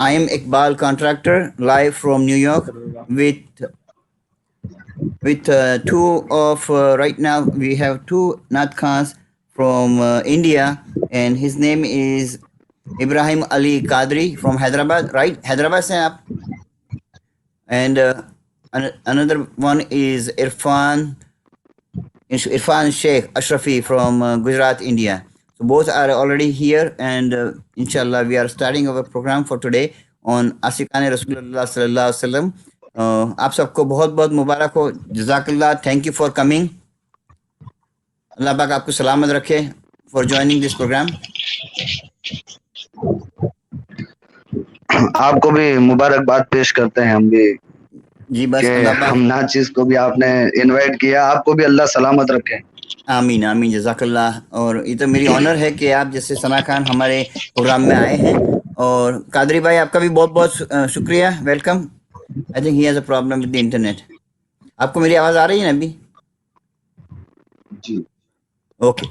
I am Iqbal Contractor, live from New York with two of right now we have two Nath Khans from India, and his name is Ibrahim Ali Qadri from Hyderabad, right? Hyderabad se aap. And another one is Irfan Sheikh Ashrafi from Gujarat, India. So both are already here, and inshallah we are starting our program for today on Asiqan Rasulullah sallallahu alaihi wasallam. آپ سب کو بہت بہت مبارک ہو. جزاک اللہ, thank you for coming. اللہ پاک آپ کو سلامت رکھے فار جوائننگ دس پروگرام. آپ کو بھی مبارکباد پیش کرتے ہیں ہم بھی جی بس کہ اللہ پاک ہم ناچیز کو بھی آپ نے انوائٹ کیا. آپ کو بھی اللہ سلامت رکھے. آمین آمین, جزاک اللہ. اور یہ تو میری آنر ہے کہ آپ جیسے ثنا خان ہمارے پروگرام میں آئے ہیں. اور قادری بھائی آپ کا بھی بہت بہت شکریہ, welcome. I think he has a problem with the internet. آپ کو میری آواز آ رہی ہے نا ابھی؟ جی اوکے,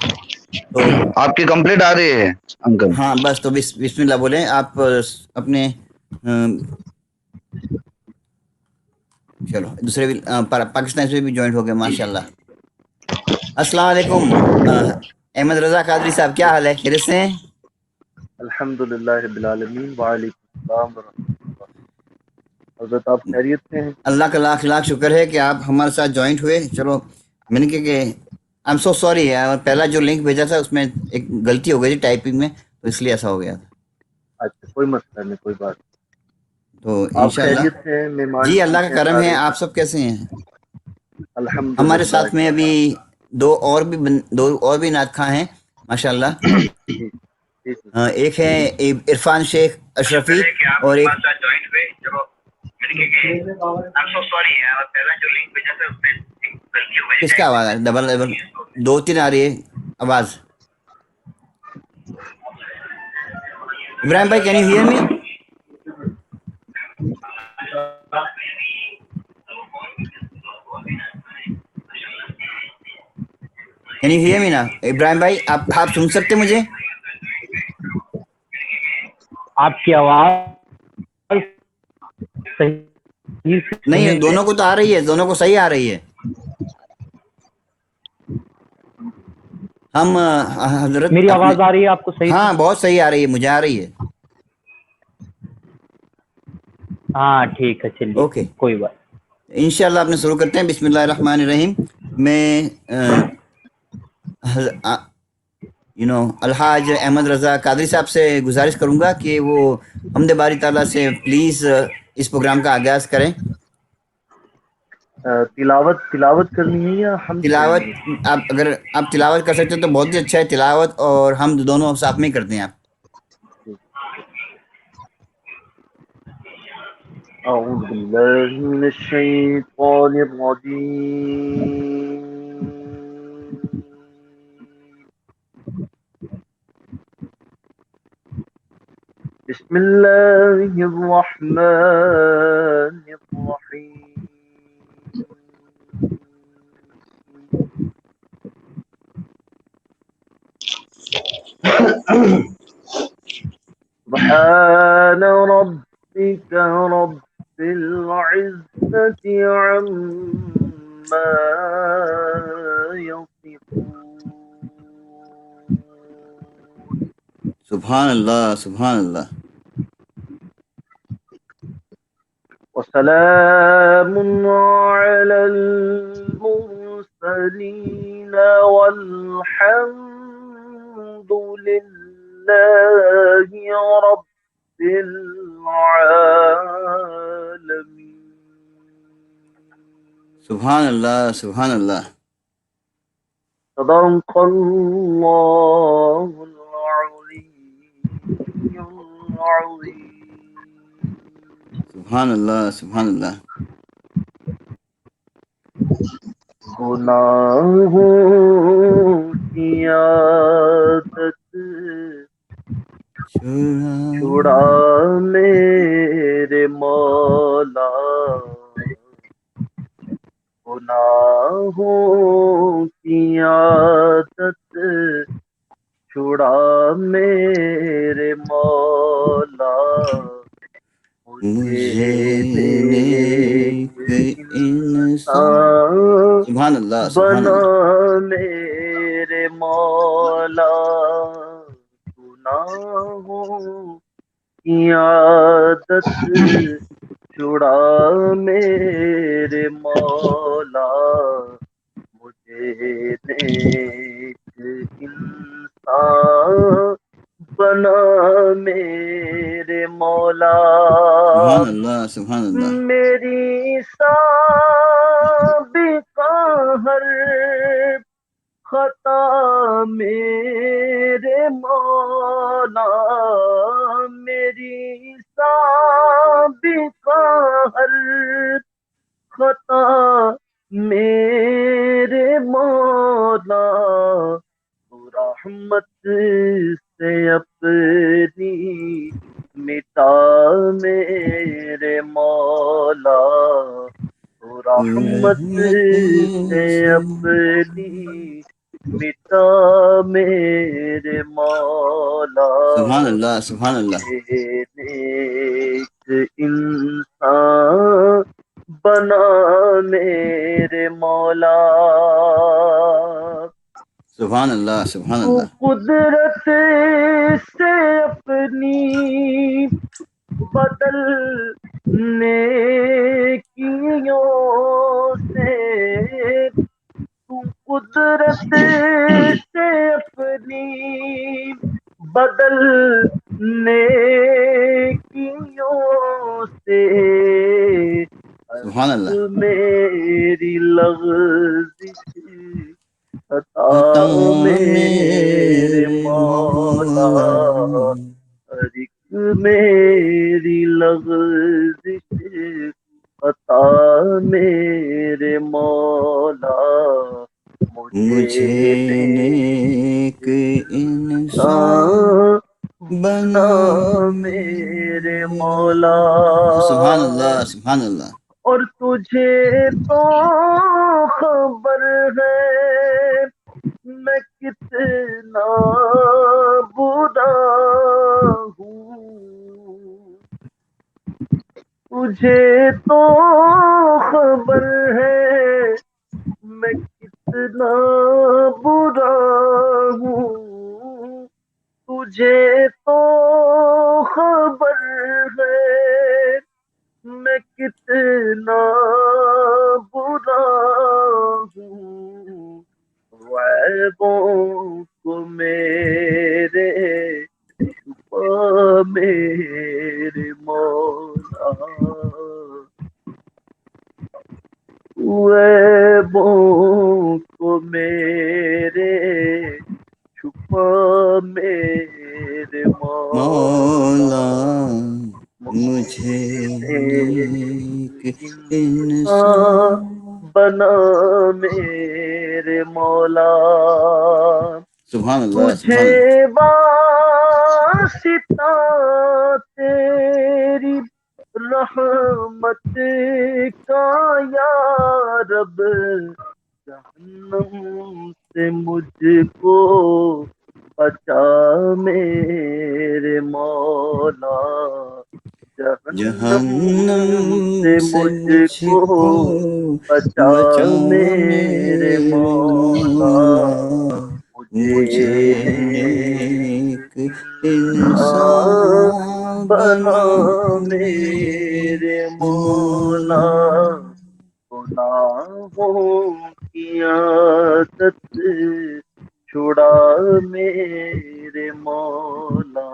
تو آپ کی کمپلیٹ آ رہی ہے انکل. ہاں بس تو بسم اللہ بولیں آپ اپنے. چلو دوسرے بھی پاکستان سے بھی جوائنٹ ہو گئے, ماشاء اللہ. السلام علیکم احمد رضا قادری صاحب, کیا حال ہے؟ خیریت سے ہیں؟ الحمدللہ رب العالمین. وعلیکم السلام ورحمۃ اللہ. حضرت آپ خیریت سے ہیں؟ اللہ کا لاکھ لاکھ شکر ہے کہ آپ ہمارے ساتھ جوائنٹ ہوئے. چلو میں نے کہا کہ آئی ایم سو سوری, پہلا جو لنک بھیجا تھا اس میں ایک غلطی ہو گئی تھی ٹائپنگ میں, تو اس لیے ایسا ہو گیا تھا. اچھا کوئی مسئلہ نہیں, کوئی بات نہیں. تو آپ انشاءاللہ خیریت سے ہیں؟ مہمان جی اللہ ٹھیک کا ہیں کرم ہے. سارے؟ آپ سب کیسے ہیں؟ الحمدللہ. ہمارے ساتھ میں ابھی دو اور بھی نعت خواں ہیں ماشاء اللہ. ایک ہے عرفان شیخ اشرفی, اور ایک کس کا آواز ہے؟ ڈبل دو تین آ رہی ہے آواز. ابراہیم بھائی, can you hear me? Can you hear me نا؟ ابراہیم بھائی آپ سن سکتے مجھے؟ آپ کی آواز صحیح سے نہیں, دونوں کو تو آ رہی ہے, دونوں کو صحیح آ رہی ہے. ہم حضرت میری آواز آ رہی ہے آپ کو صحیح سے؟ ہاں بہت صحیح آ رہی ہے, مجھے آ رہی ہے. ہاں ٹھیک ہے, چلیے اوکے کوئی بات. انشاءاللہ آپ نے شروع کرتے ہیں. بسم اللہ الرحمن الرحیم. میں الحاج احمد رضا قادری صاحب سے گزارش کروں گا کہ وہ حمد باری تعالیٰ سے پلیز اس پروگرام کا آغاز کریں. تلاوت کرنی ہے یا حمد تلاوت کرنی ہے؟ اگر آپ تلاوت کر سکتے تو بہت ہی اچھا ہے. تلاوت اور حمد دونوں ساتھ میں ہی کرتے ہیں آپ. اعوذ باللہ من الشیطان الرجیم. بسم اللہ الرحمن الرحیم. سبحان ربك رب العزة عما يصفون. سبحان اللہ سبحان اللہ. وسلام على المرسلين والحمد لله رب العالمين. سبحان اللہ سبحان اللہ. صدق الله العلي العظيم. سبحان اللہ سبحان اللہ. گناہوں کی عادت چھڑا میرے مولا, گناہوں کی عادت چھڑا میرے مولا، مجھے نیک نیک انسان، انسان سبحان اللہ سبحان بنا اللہ، میرے مولا، گناہوں کی عادت چھڑا میرے مولا، مجھے نیک انسان بنا میرے مولا، سبحان اللہ سبحان اللہ، میری سابقہ ہر خطا میرے مولا، میری سابقہ ہر خطا میرے مولا، تو رحمت سے اپنی مٹا میرے مولا، تو رحمت سے اپنی مٹا میرے مولا، سبحان اللہ سبحان اللہ، مجھے نیک انسان بنا میرے مولا، سبحان اللہ سبحان تو اللہ، قدرت سے اپنی بدل نیکیوں سے، تو قدرت سے اپنی بدل نیکیوں سے، سبحان اللہ، میری لغزش عطا عطا میرے میرے مولا، مولا، ہر ایک میری لغزش عطا میرے مولا، مجھے مجھے نیک انسان بنا بنا میرے میرے مولا، مولا، سبحان اللہ سبحان اللہ، اور تجھے تو خبر ہے میں کتنا برا ہوں، تجھے تو خبر ہے میں کتنا برا ہوں، تجھے تو خبر ہے میں کتنا برا ہوں، عیبوں کو میرے چھپا میرے مولا، عیبوں کو میرے چھپا میرے مولا، مولا مجھے مجھے نیک نیک انسان انسان، بنا میرے مولا، سبحان اللہ سبحان تجھے اللہ، واسطہ تیری رحمت کا یا رب، جہنم سے مجھ کو بچا میرے مولا، جہنم سے جہنم سے مجھ مجھ کو کو بچا بچا میرے میرے مولا، مولا، مجھے مجھے نیک نیک انسان انسان بنا بنا میرے میرے مولا، مولا، گناہوں کی عادت چھڑا میرے مولا،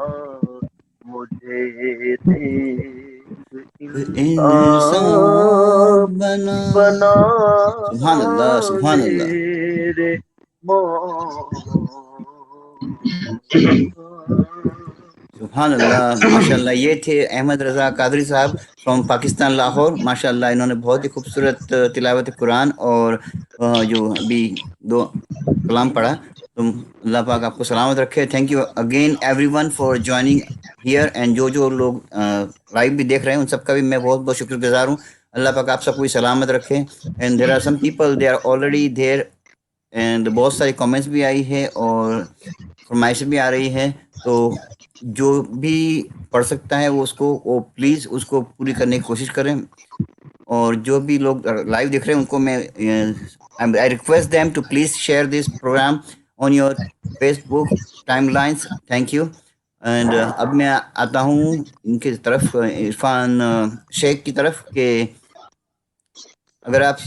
مجھے نیک انسان انسان بنا، بنا سبحان اللہ سبحان اللہ، میرے مولا۔ سبحان اللہ ماشاء اللہ، یہ تھے احمد رضا قادری صاحب فرام پاکستان لاہور، ماشاء اللہ انہوں نے بہت ہی خوبصورت تلاوت قرآن اور جو ابھی دو کلام پڑھا، تو اللہ پاک آپ کو سلامت رکھے. Thank you again everyone for joining here, and جو لوگ لائیو بھی دیکھ رہے ہیں ان سب کا بھی میں بہت بہت شکر گزار ہوں. اللہ پاک آپ سب کو سلامت رکھے. And there are some people they are already there and بہت ساری کامنٹس بھی آئی ہے اور فرمائش بھی آ رہی ہے. تو جو بھی پڑھ سکتا ہے وہ پلیز اس کو پوری کرنے کی کوشش کریں. اور جو بھی لوگ لائیو دیکھ رہے ہیں ان کو میں I request them to please share this programme on your Facebook timelines. Thank you. And اب میں آتا ہوں ان کی طرف عرفان شیخ کی طرف کہ اگر آپ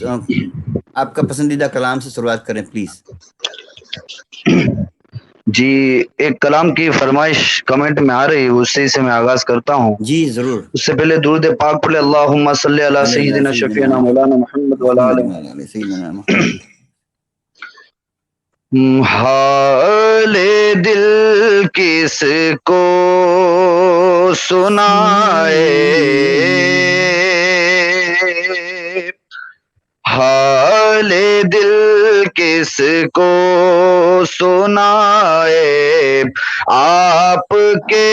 کا پسندیدہ کلام سے شروعات کریں پلیز. جی ایک کلام کی فرمائش کمنٹ میں آ رہی ہے، اسی سے میں آغاز کرتا ہوں. جی ضرور. اس سے پہلے درود پاک پڑھے. اللہم صلی علی سیدنا شفیعنا مولانا محمد وعلی آلہ. حال دل کس کو سنائے، حال دل کس کو سنائے، آپ کے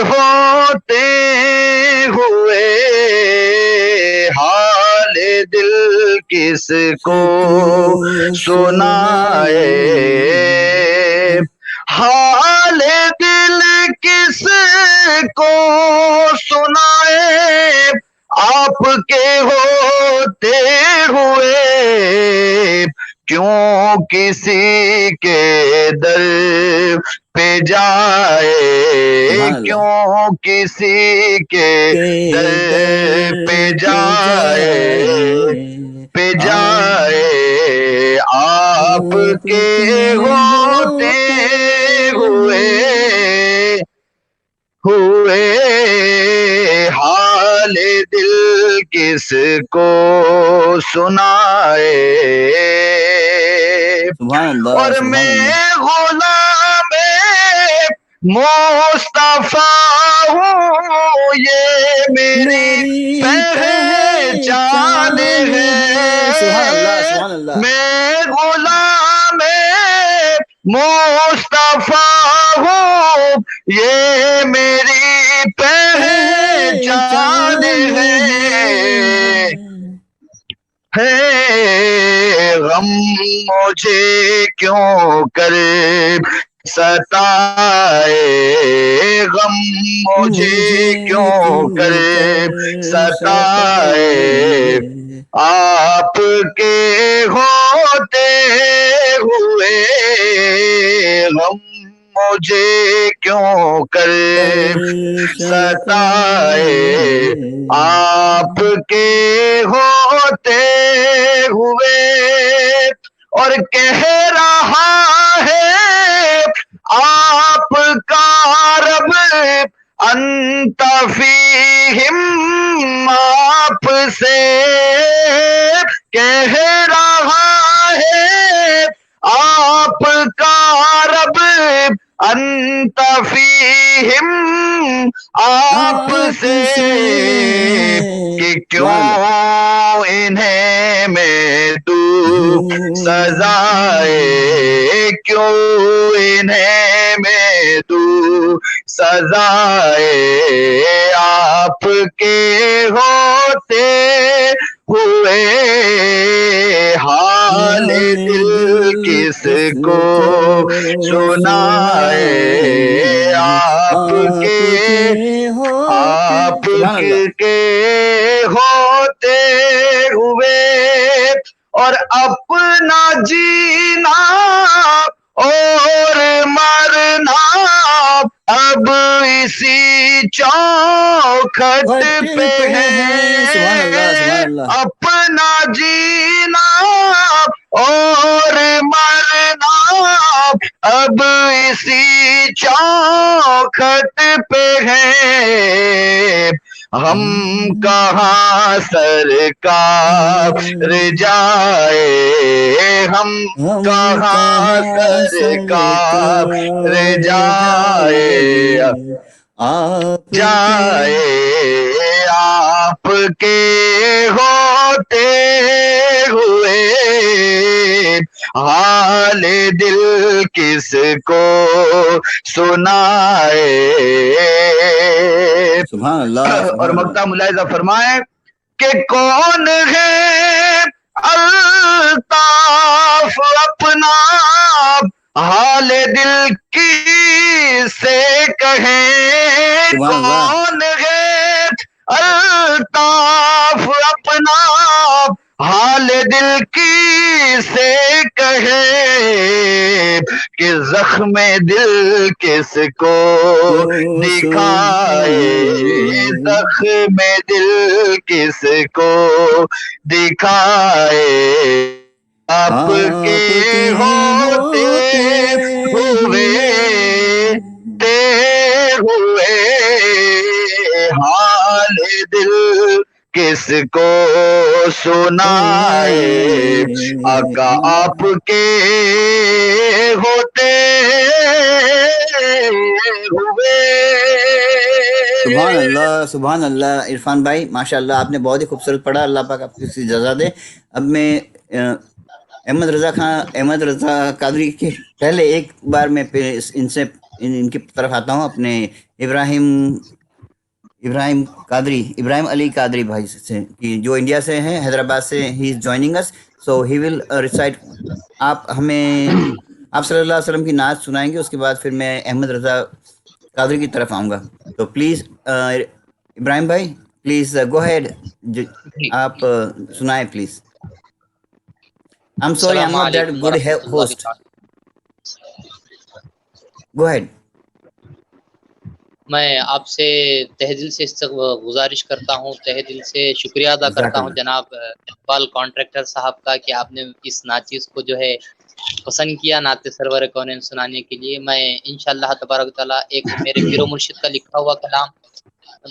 ہوتے ہوئے حال دل کس کو سنائے، حال دل کس کو سنائے، آپ کے ہوتے ہوئے کیوں کسی کے در پہ جائے، کیوں کسی کے در پہ جائے، آپ کے ہوتے ہوئے حال دل کس کو سنائے. اور میں غلام مصطفیٰ ہوں، یہ میری پہچان ہے. میں غلام مصطفیٰ ہوں، یہ میری پہچان ہے. غم مجھے کیوں کر ستائے، غم مجھے کیوں کر ستائے، آپ کے ہوتے ہوئے غم مجھے کیوں کر ستائے، آپ کے ہوتے ہوئے. اور کہہ رہا ہے آپ کا رب انت فیہم، آپ سے کہہ رہا ہے آپ کا رب انت فیہم، آپ سے کہ کیوں انہیں میں تو سزائے، کیوں انہیں میں تو سزائے، آپ کے ہوتے ہوئے حال دل کس کو سنائے، آپ کے ہوتے ہوئے. اور اپنا جینا اور مرنا اب اسی چوکھٹ پہ ہے، اپنا جینا اور مرنا اب اسی چوکھٹ پہ ہے. ہم کہاں سرکار جائے، ہم کہاں سرکار جائے، آپ کے ہوتے ہوئے حال دل کس کو سنائے. سبحان اللہ. اور مقطع ملاحظہ فرمائیں کہ کون ہے الطاف اپنا حال دل کی سے کہیں سبحان اللہ کون ہے الطاف اپنا حال دل کی سے کہے کہ زخم دل کس کو دکھائے زخم دل کس کو دکھائے آپ کے ہوتے ہوئے ہوئے حال دل کس کو سنائے آقا آپ کے ہوتے ہوئے سبحان اللہ عرفان بھائی ماشاء اللہ آپ نے بہت ہی خوبصورت پڑھا. اللہ پاک آپ کو اس کی جزا دے. اب میں احمد رضا قادری کے پہلے ایک بار میں ان کی طرف آتا ہوں اپنے ابراہیم علی قادری بھائی سے جو انڈیا سے ہیں, حیدرآباد سے. ہی از جوائننگ اس, سو ہی ول ریسائٹ. آپ صلی اللہ علیہ وسلم کی نعت سنائیں گے, اس کے بعد پھر میں احمد رضا قادری کی طرف آؤں گا. تو پلیز ابراہیم بھائی پلیز گو ہیڈ, آپ سنائیں please. I'm sorry, I'm not that good host. Go ahead. میں آپ سے تہ دل سے گزارش کرتا ہوں, تہ دل سے شکریہ ادا کرتا ہوں جناب اقبال کانٹریکٹر صاحب کا کہ آپ نے اس ناچیز کو جو ہے پسند کیا نعت سرور کونین سنانے کے لیے. میں انشاءاللہ تبارک تعالیٰ ایک میرے پیر و مرشد کا لکھا ہوا کلام,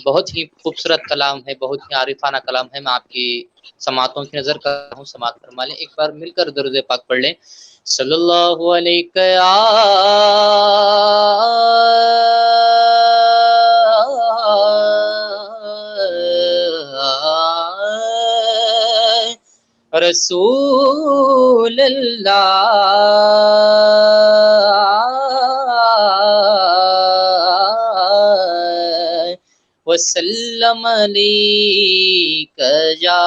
بہت ہی خوبصورت کلام ہے, بہت ہی عارفانہ کلام ہے, میں آپ کی سماعتوں کی نظر کر رہا ہوں, سماعت فرما لیں. ایک بار مل کر درود پاک پڑھ لیں. صلی اللہ علیہ رسول اللہ وسلم علیک یا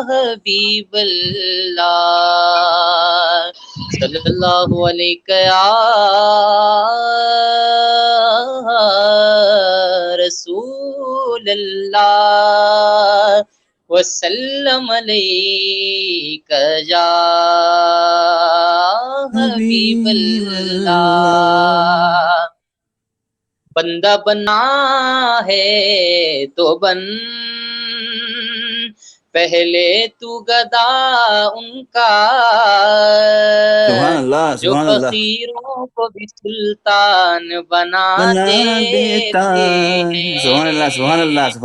حبیب اللہ صلی اللہ علیہ یا رسول اللہ وسلم علیک یا حبیب اللہ. بندہ بنا ہے تو بن پہلے تو گدا ان کا جو فقیروں کو بھی سلطان بنا دیتے ہیں. سبحان اللہ جو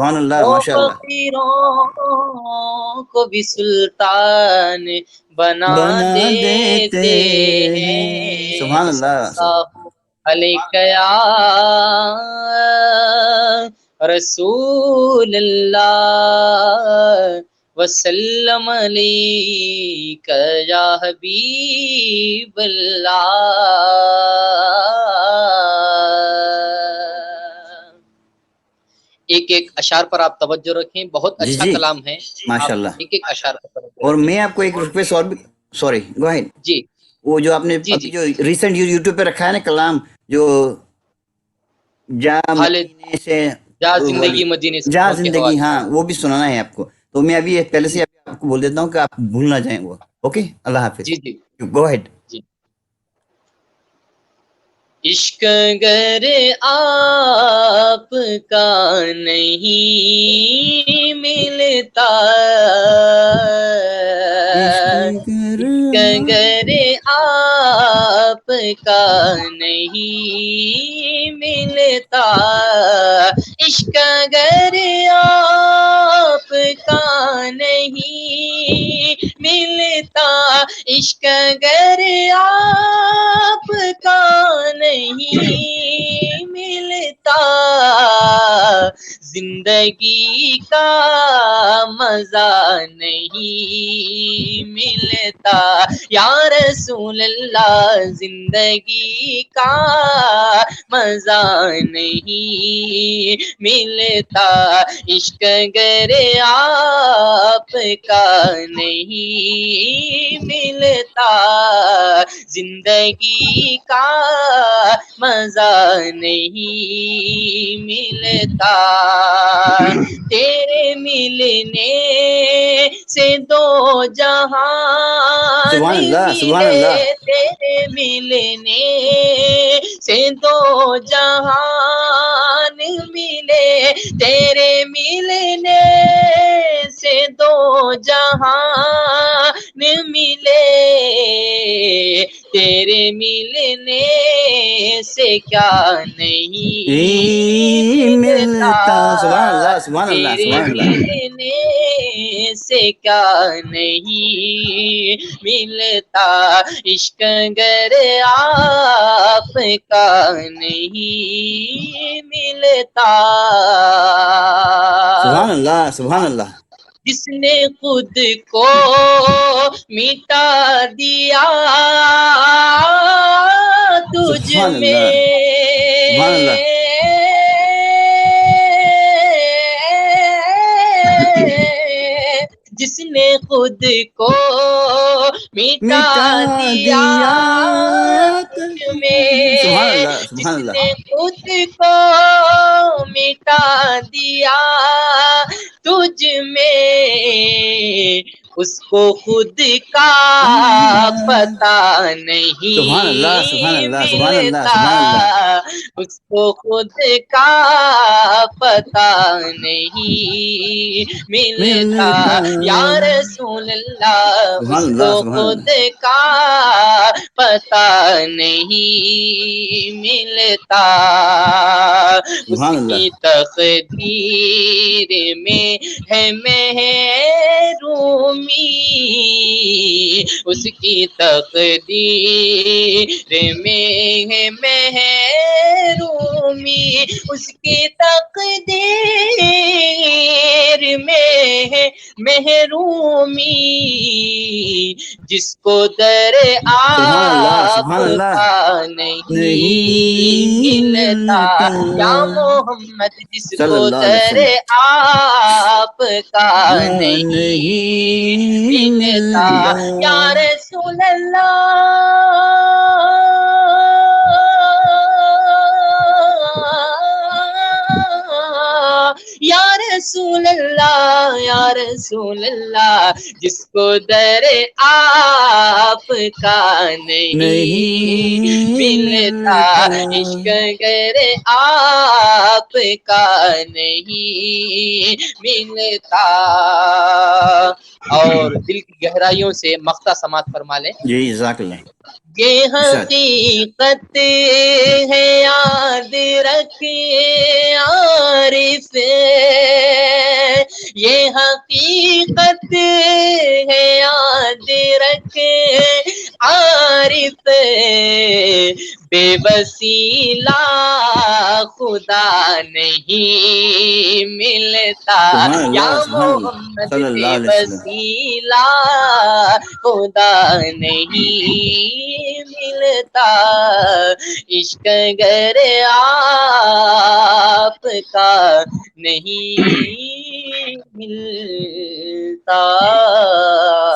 ماشاء اللہ. فقیروں کو بھی سلطان بنا دیتے ہیں. سبحان اللہ. علیک یا رسول اللہ وسلم علیک یا حبیب اللہ. ایک ایک اشعار پر آپ توجہ رکھیں, بہت اچھا کلام ہے ماشاءاللہ. ایک ایک اشعار پر توجہ اور میں آپ کو ایک ریکویسٹ اور بھی, سوری گو اہیڈ. جی وہ جو آپ نے جو ریسنٹ یوٹیوب پہ رکھا ہے نا کلام, جو زندگی مدینے سے جہاں زندگی, ہاں وہ بھی سنانا ہے آپ کو. تو میں ابھی پہلے سے آپ کو بول دیتا ہوں کہ آپ بھول نہ جائیں وہ. اوکے, اللہ حافظ. جی جی گو اہیڈ. عشق گر آپ کا نہیں ملتا, عشق گر آپ کا نہیں ملتا, عشق گر آپ کا نہیں ملتا, عشق گر آپ کا نہیں ملتا, زندگی کا مزہ نہیں ملتا یا رسول اللہ زندگی کا مزہ نہیں ملتا عشق گر آپ کا نہیں ملتا زندگی کا مزہ نہیں ملتا تیرے ملنے سے دو جہان سبحان اللہ، سبحان ملے اللہ۔ تیرے ملنے سے دو جہان ملے تیرے ملنے سے دو جہان ملے تیرے ملنے سے کیا نہیں ملتا سبحان اللہ، سبحان اللہ، تیرے سبحان اللہ۔ ملنے سے کیا نہیں ملتا عشق گر آپ کا نہیں ملتا سبحان اللہ، سبحان اللہ۔ جس نے خود کو مٹا دیا تجھ سبحان اللہ، میں سبحان اللہ۔ جس نے خود کو مٹا دیا تجھ میں سبحان اللہ، جس سبحان اللہ۔ نے خود کو مٹا دیا تجھ میں اس کو خود کا پتہ نہیں سبحان اللہ، سبحان اللہ، سبحان اللہ، ملتا سبحان اللہ۔ اس کو خود کا پتہ نہیں ملتا یا رسول اللہ اس کو خود کا پتہ نہیں ملتا اس کی تقدیر میں ہے محرومی اس کی تقدیر میں ہے محرومی اس کی تقدیر میں ہے محرومی جس کو در آپ کا نہیں ملتا یا محمد جس کو در آپ کا نہیں ملتا یا رسول اللہ یا رسول اللہ یا رسول اللہ جس کو در آپ کا نہیں ملتا عشق گر آپ کا نہیں ملتا اور دل کی گہرائیوں سے مقطع سماعت فرما لیں جی جزاک اللہ۔ یہ حقیقت ہے یاد رکھ عارف یہ حقیقت ہے یاد رکھ عارف بے وسیلہ خدا نہیں ملتا یا محمد بے وسیلہ خدا نہیں ملتا عشق گر آپ کا نہیں ملتا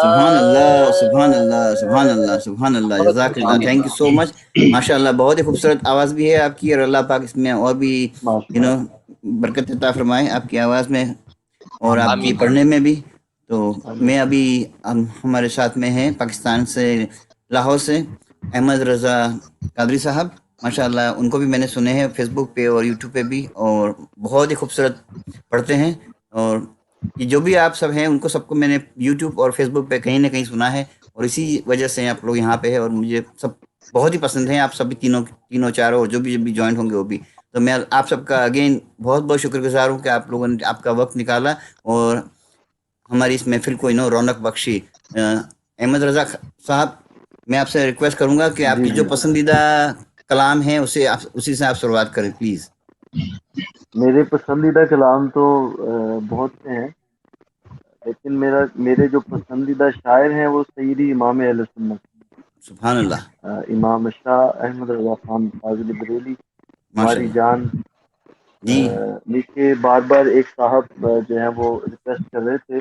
سبحان اللہ، سبحان اللہ، سبحان اللہ، سبحان اللہ، جزاک اللہ، تھینک یو سو مچ۔ ماشاء اللہ بہت ہی خوبصورت آواز بھی ہے آپ کی اور اللہ پاک اس میں اور بھی برکت عطا فرمائے آپ کی آواز میں اور آپ کی پڑھنے میں بھی۔ تو میں ابھی ہمارے ساتھ میں ہیں پاکستان سے لاہور سے احمد رضا قادری صاحب، ماشاء اللہ ان کو بھی میں نے سنے ہیں فیس بک پہ اور یوٹیوب پہ بھی، اور بہت ہی خوبصورت پڑھتے ہیں، اور یہ جو بھی آپ سب ہیں ان کو سب کو میں نے یوٹیوب اور فیس بک پہ کہیں نہ کہیں سنا ہے، اور اسی وجہ سے آپ لوگ یہاں پہ ہیں اور مجھے سب بہت ہی پسند ہیں آپ سب تینوں چاروں، اور جو بھی جوائن ہوں گے وہ بھی۔ تو میں آپ سب کا اگین بہت بہت شکر گزار ہوں کہ آپ لوگوں نے آپ کا وقت نکالا اور ہماری اس محفل کو رونق بخشی۔ احمد رضا صاحب میں آپ سے ریکویسٹ کروں گا کہ آپ کی جو پسندیدہ کلام ہیں اسی سے آپ شروعات کریں پلیز۔ میرے پسندیدہ کلام تو بہت سے ہیں، لیکن میرے جو پسندیدہ شاعر ہیں وہ سیدی امام اہل سنت سبحان اللہ. امام شاہ احمد رضا خان فاضل بریلی ماشاء ہماری اللہ. جان. جی نیچے بار بار ایک صاحب جو ہیں وہ ریکویسٹ کر رہے تھے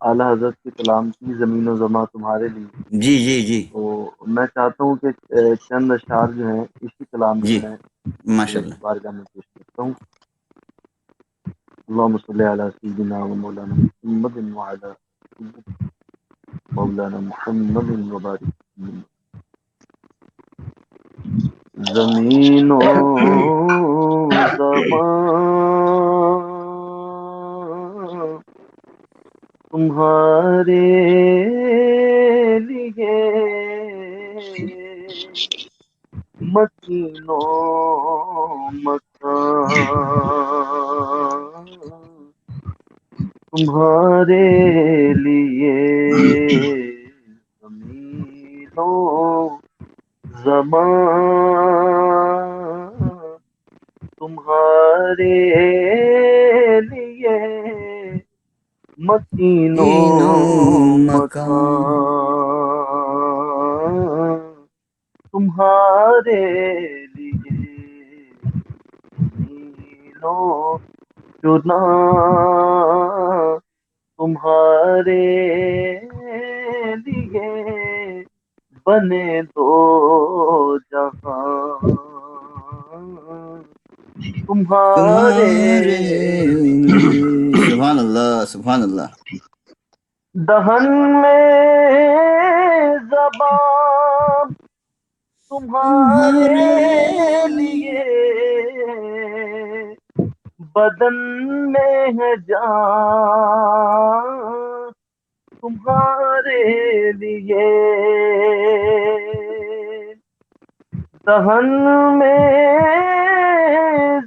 اعلیٰ حضرت کے کلام کی، زمین و زماں تمہارے لیے. جی جی جی تو میں چاہتا ہوں کہ چند اشعار جو ہیں اسی کلام جی میں ماشاء اللہ. بارگاہ میں پیش کرتا ہوں. اللهم صل على سيدنا ومولانا محمد وعلى مولانا محمد وبارك وسلم. زمین و زمان تمہارے لیے مکین و مکان تمہارے لیے زمین و زمان تمہارے لیے مکین و مکان تمہارے لیے زمین و چنا تمہارے لیے بنے دو جہاں تمہارے لیے. سبحان اللہ سبحان اللہ. دہن میں زبان تمہارے لیے بدن میں ہے جان تمہارے لیے. دہن میں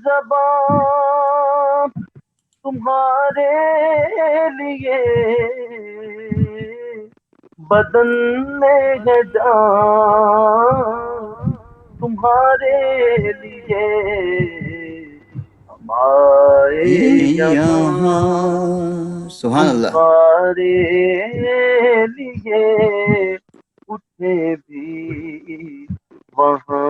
زبان تمہارے لیے بدن میں ہے جان تمہارے لیے. ہم آئے یہاں سبحان اللہ. تمہارے لیے اٹھے بھی وہاں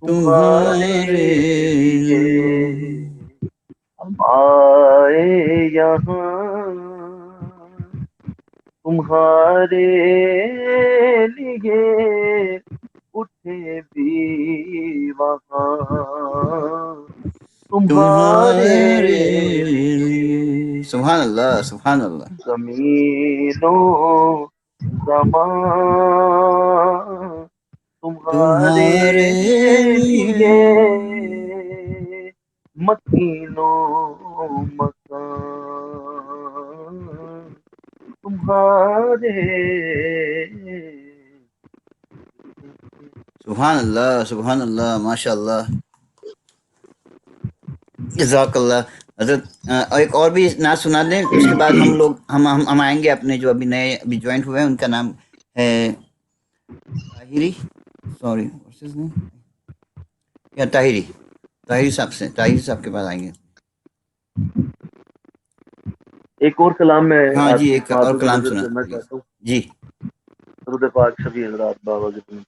تمہارے لیے. ہم آئے یہاں تمہارے لیے اٹھے بھی وہاں تمہارے لیے. سبحان اللہ سبحان اللہ. زمین و زمان تمہارے لیے مکین و مکان تمہارے. سبحان اللہ سبحان اللہ ماشاء اللہ. جزاک اللہ. حضرت ایک اور بھی نعت سنا دیں، اس کے بعد ہم آئیں گے اپنے جو ابھی جوائنٹ ہوئے ہیں، ان کا نام ہے طاہری. سوری یا طاہری صاحب کے پاس آئیں گے. ایک اور کلام میں ہاں آپ جی کی ایک اور خدمت کلام حضور سنا کرنا پلیز. چاہتا ہوں. جی درود پاک سبھی حضرات بابا کی طرف سے.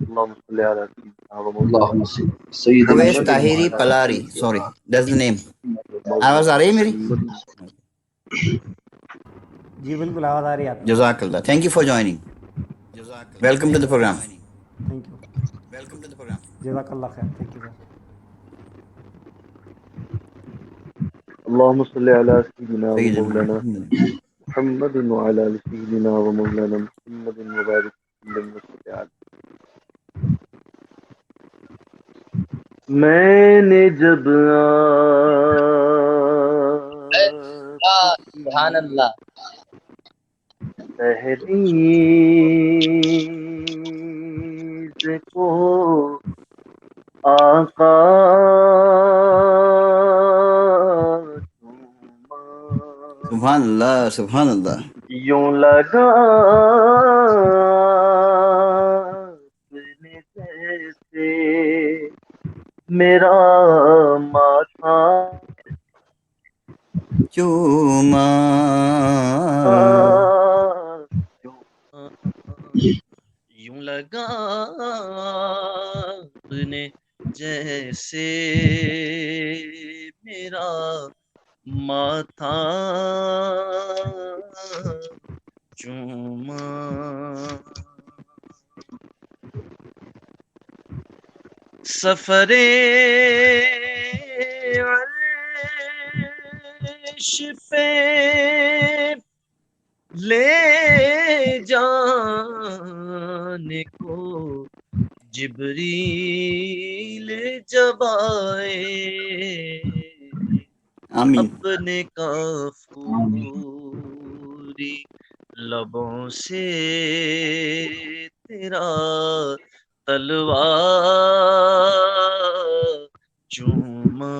اللہم صلی علی سیدنا و مولانا اللهم سيدنا اویس محمد طاہری وعلی پلاری، سوری دیٹس دا نیم. آواز آ رہی ہے میری؟ جی بالکل آواز آ رہی ہے آپ کی. جزاک اللہ. Thank you for joining. Welcome to the programme. Thank you. جزاک اللہ خیر. Thank you sir. اللہم صلی علی سیدنا و سیدنا مولانا محمد. محمد وعلی آل سیدنا و مولانا محمد وبارک وسلم وصلی علی. میں نے جب سبحان اللہ. تحریر کو آقا سبحان اللہ سبحان اللہ. یوں لگا اپنے جیسے میرا ماتھا چوما یوں لگا نے جیسے میرا ماتھا چوما. سفرے عرش پہ لے جانے کو جبریل جب آئے آمین. اپنے کافوری لبوں سے تیرا تلوار چوما.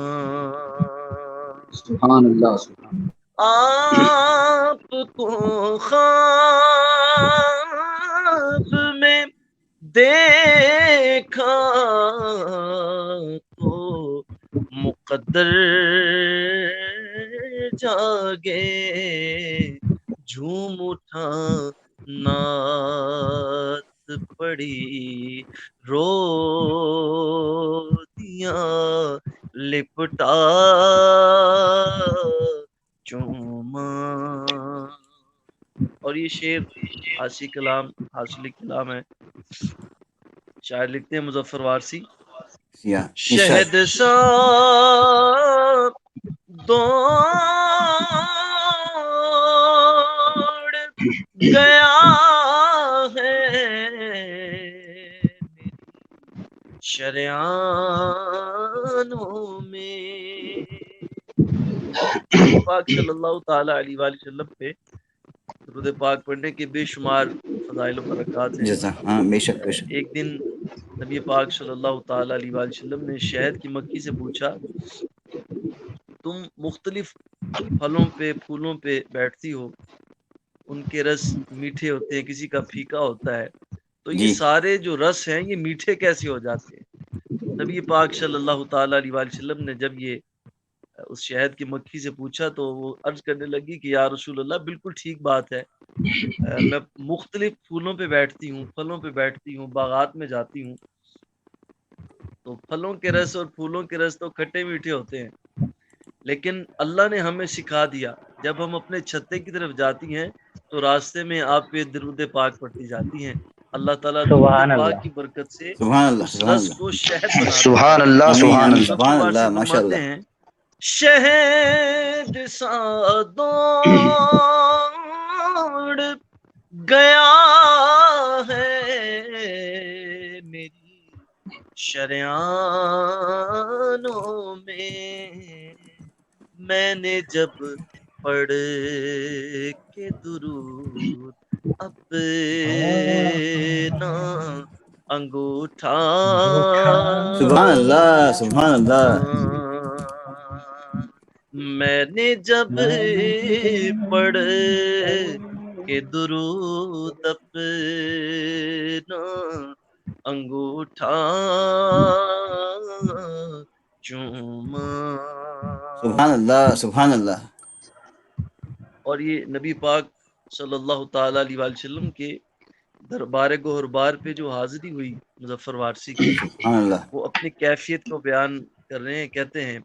سبحان اللہ سبحان آپ کو خواب میں دیکھا تو مقدر جاگے جھوم اٹھا نعت پڑی رو دیا لپٹا چوما. اور یہ شعر حاصل کلام ہے. شاعر لکھتے ہیں مظفر وارسی. Yeah. شہد سا دوڑ گیا ہے میری شریانوں میں. پاک صلی اللہ تعالی علیہ وآلہ وسلم پہ درود پاک پڑھنے کے بے شمار فضائل و برکات ہیں. ہاں بے شک بے شک. ایک دن نبی پاک صلی اللہ تعالی علیہ وآلہ وسلم نے شہد کی مکھی سے پوچھا تم مختلف پھلوں پہ پھولوں پہ بیٹھتی ہو, ان کے رس میٹھے ہوتے ہیں, کسی کا پھیکا ہوتا ہے, تو یہ سارے جو رس ہیں یہ میٹھے کیسے ہو جاتے ہیں؟ نبی پاک صلی اللہ تعالی علیہ وآلہ وسلم نے جب یہ اس شہد کی مکھی سے پوچھا تو وہ عرض کرنے لگی کہ یا رسول اللہ بالکل ٹھیک بات ہے, میں مختلف پھولوں پہ بیٹھتی ہوں, پھلوں پہ بیٹھتی ہوں, باغات میں جاتی ہوں, تو پھلوں کے رس اور پھولوں کے رس تو کھٹے میٹھے ہوتے ہیں, لیکن اللہ نے ہمیں سکھا دیا جب ہم اپنے چھتے کی طرف جاتی ہیں تو راستے میں آپ پہ درود پاک پڑتی جاتی ہیں. اللہ تعالیٰ درود سبحان پاک اللہ. کی برکت سے سبحان اللہ اس سبحان رس اللہ. کو شہد بنا دیتا سبحان ہے. اللہ آمین سبحان آمین. اللہ. سبحان اللہ وارسی ماشاء فرماتے اللہ. ہیں شہد سادوڑ گیا ہے میری شریانوں میں نے جب پڑھ کے درود اپنا انگوٹھا سبحان اللہ سبحان اللہ. میں نے جب پڑھ کے درود اپنا انگوٹھا چوما. سبحان اللہ سبحان اللہ. اور یہ نبی پاک صلی اللہ تعالی علیہ وآلہ وسلم کے دربار گوہربار پہ جو حاضری ہوئی مظفر وارسی کی, سبحان اللہ. وہ اپنی کیفیت کو بیان کر رہے ہیں. کہتے ہیں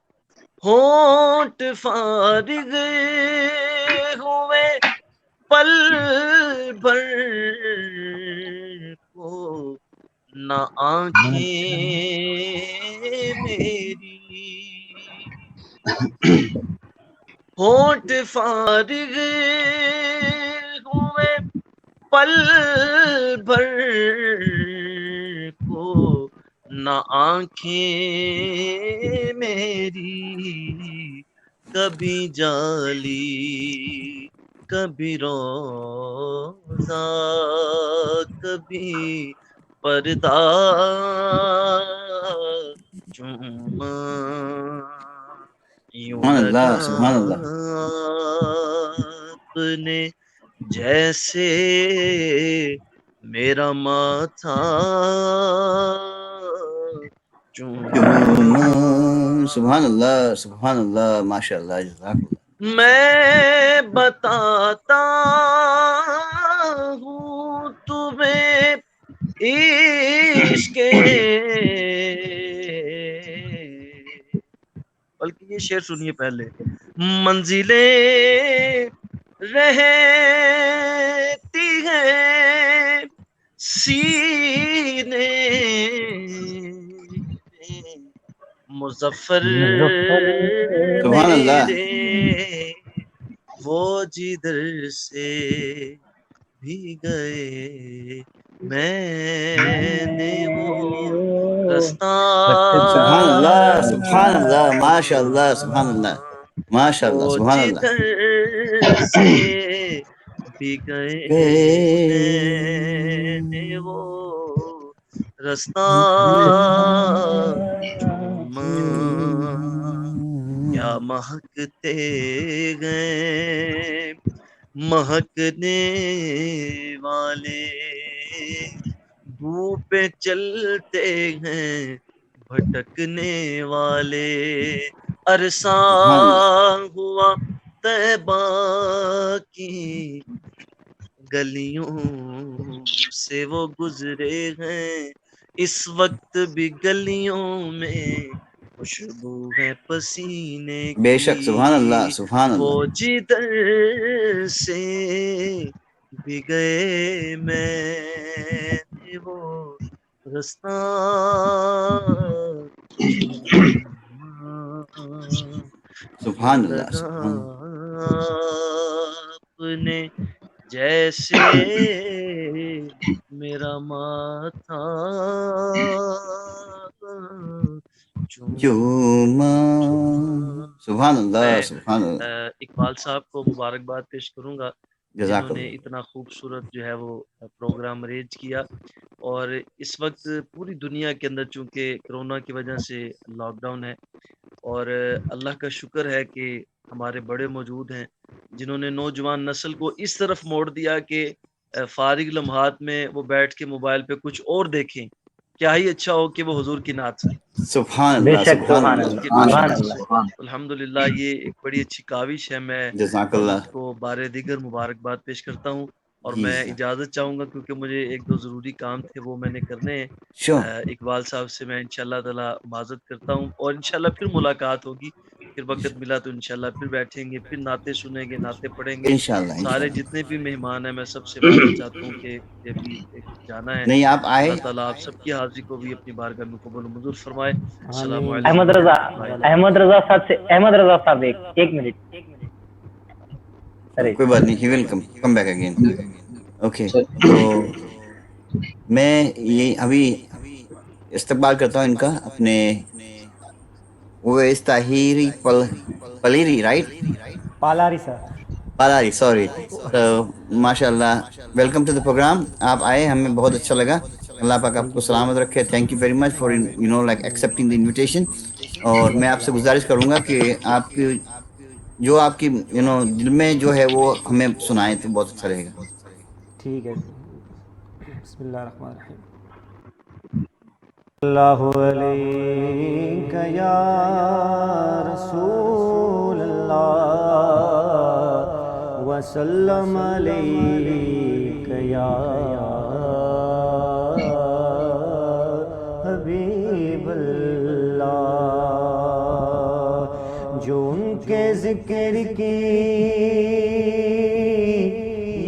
ہونٹ فارغ ہوئے پل بھر کو نہ آنکھیں میری, ہونٹ فارغ ہوئے پل بھر کو نہ آنکھیں میری, کبھی جالی کبھی روزہ کبھی پردہ چوما. یوں سبحان لگا اللہ سبحان اللہ. اپنے جیسے میرا ماتھا چوما سبحان اللہ ماشاء اللہ جزاک اللہ میں بتاتا ہوں تمہیں عشق بلکہ یہ شعر سنیے پہلے منزلیں رہتی ہیں سینے مظفر سبحان اللہ میرے وہ جدھر سے بھی گئے میں نے وہ رستہ سبحان اللہ ماشاء اللہ سبحان اللہ ماشاء اللہ سبحان اللہ جدھر سے بھی گئے میں نے وہ رستہ چوما کیا مہکتے گئے مہکنے والے بو پہ چلتے ہیں بھٹکنے والے عرصہ ہوا طیبہ کی گلیوں سے وہ گزرے ہیں اس وقت بھی گلیوں میں خوشبو ہے پسینے کی بے شک سبحان اللہ سبحان وہ اللہ جدھر سے بھی گئے میں نے وہ رستہ سبحان اللہ سبحان اپنے جیسے میرا ماتھا چوما سبحان اللہ سبحان اللہ اقبال صاحب کو مبارکباد پیش کروں گا جزاک جنہوں نے اللہ اتنا خوبصورت جو ہے وہ پروگرام ارینج کیا اور اس وقت پوری دنیا کے اندر چونکہ کرونا کی وجہ سے لاک ڈاؤن ہے اور اللہ کا شکر ہے کہ ہمارے بڑے موجود ہیں جنہوں نے نوجوان نسل کو اس طرف موڑ دیا کہ فارغ لمحات میں وہ بیٹھ کے موبائل پہ کچھ اور دیکھیں کیا ہی اچھا ہو کہ وہ حضور کی نعت سنیں سبحان بے اللہ شک سبحان سبحان اللہ اللہ سبحان اللہ الحمدللہ یہ ایک بڑی اچھی کاوش ہے میں جزاک اللہ اس کو بار دیگر مبارکباد پیش کرتا ہوں اور جی میں اجازت چاہوں گا کیونکہ مجھے ایک دو ضروری کام تھے وہ میں نے کرنے ہیں شو اقبال صاحب سے میں انشاءاللہ تعالی معذرت کرتا ہوں اور انشاءاللہ پھر ملاقات ہوگی پھر وقت ملا تو انشاءاللہ پھر بیٹھیں گے پھر نعتیں سنیں گے نعتیں پڑھیں گے انشاءاللہ سارے انشاءاللہ جتنے بھی مہمان ہیں میں سب سے معذرت چاہتا ہوں کہ مجھے بھی جانا ہے نہیں آپ آئے اللہ تعالیٰ آپ سب کی حاضری کو بھی اپنی بارگاہ میں قبول و منظور فرمائے السلام علیکم احمد رضا احمد رضا صاحب ایک منٹ کوئی بات نہیں ہی ول کم بیک اگین اوکے تو میں یہ ابھی استقبال کرتا ہوں ان کا اپنے اویس طاہری پلیری رائٹ پالاری سر پالاری سوری تو ماشاء اللہ ویلکم ٹو دا پروگرام آپ آئے ہمیں بہت اچھا لگا اللہ پاک آپ کو سلامت رکھے thank you very much for like accepting the invitation اور میں آپ سے گزارش کروں گا کہ آپ کی جو آپ کی دل میں جو ہے وہ ہمیں سنائیں تو بہت اچھا رہے گا ٹھیک ہے بسم اللہ الرحمن الرحیم اللہ علیک یا رسول اللہ وسلم علیک یا حبیب اللہ جو ان کے ذکر کی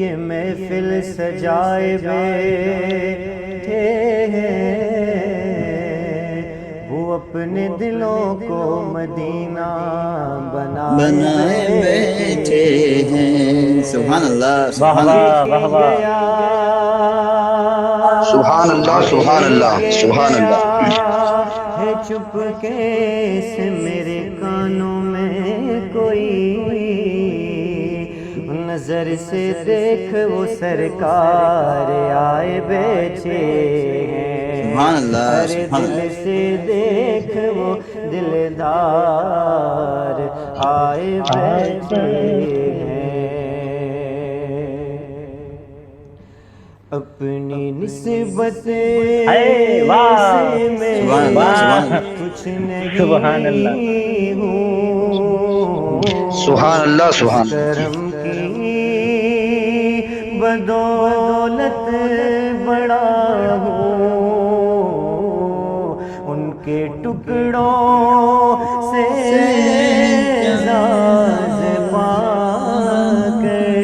یہ محفل سجائے بیٹھے ہیں وہ اپنے دلوں کو مدینہ بنائے بیٹھے ہیں سبحان اللہ واہ واہ واہ واہ سبحان اللہ سبحان اللہ سبحان اللہ ہے چپ کے سے میرے کانوں میں کوئی نظر سے دیکھ وہ سرکار آئے بیٹھے ہیں سبحان اللہ ارے دل سے دیکھ وہ دلدار آئے بیٹھے ہیں اپنی نسبت اے واہ سے میں سبحان اللہ، سبحان اللہ۔ کچھ سبحان اللہ نہیں ہوں، سبحان اللہ، سبحان اس اللہ۔ کرم کی بدولت بڑا ہوں، ان کے ٹکڑوں سے اعزاز پا کر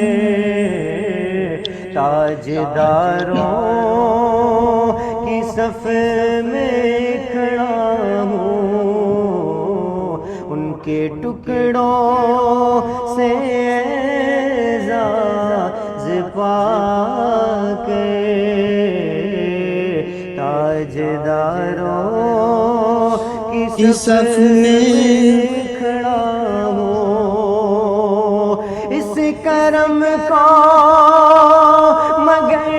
تاجداروں کی صف میں کھڑا ہوں، ان کے ٹکڑوں سے اعزاز پا کر تاجداروں کی صف میں کھڑا ہوں، اس کرم کو مگر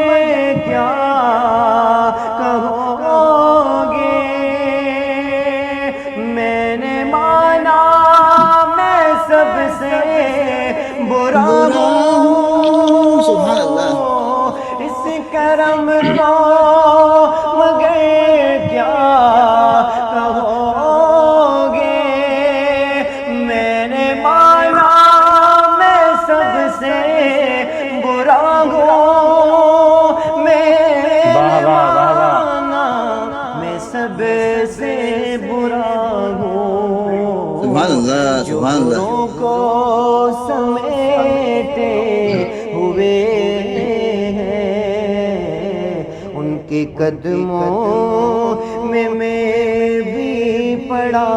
کیا کہو گے، میں نے مانا میں سب سے برا ہوں، سبحان اللہ۔ اس کرم کو مگر کیا کہو گے، میں نے مانا میں سب سے برا ہوں، میں واہ واہ واہ واہ مانا میں سب سے برا ہوں، سبحان اللہ، جو سبحان اللہ۔ بروں کو سمیٹے ہوئے ہیں، ان کے قدموں میں بھی پڑا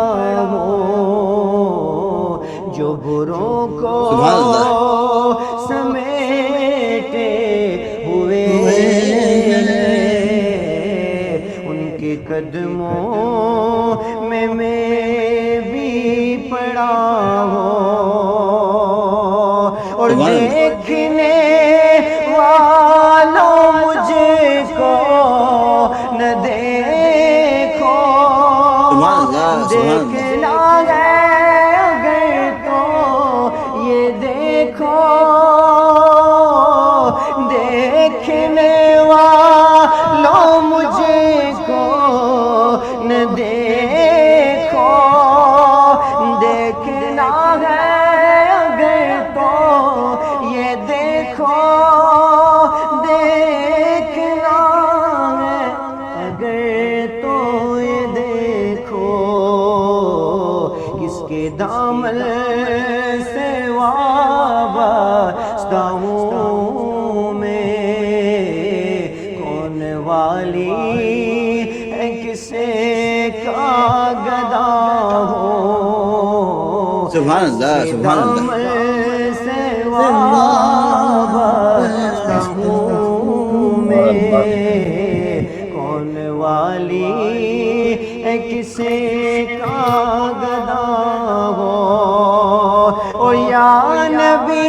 ہوں، جو بروں کو سبحان اللہ۔ سمیٹے ہوئے ہیں، ان کے قدموں میں بھی پڑا ہوں، اور سبحان اللہ۔ دیکھنے والوں مجھ کو نہ دیکھو، سبحان اللہ، سبحان اللہ۔ دیکھنا ہے اگر تو یہ دیکھو، دیکھنے والوں مجھ کو نہ دیکھو، دیکھنا ہے اگر تو یہ دیکھو، دیکھنا ہے اگر تو یہ دیکھو، کس کے دامن سے وابستہ ہوں میں، کون والی ہے کسے کا گدا ہوں، سبحان اللہ، سبحان اللہ۔ دامن سے وابستہ ہوں میں، کون والی ہے کسے کا گدا ہو، او یا نبی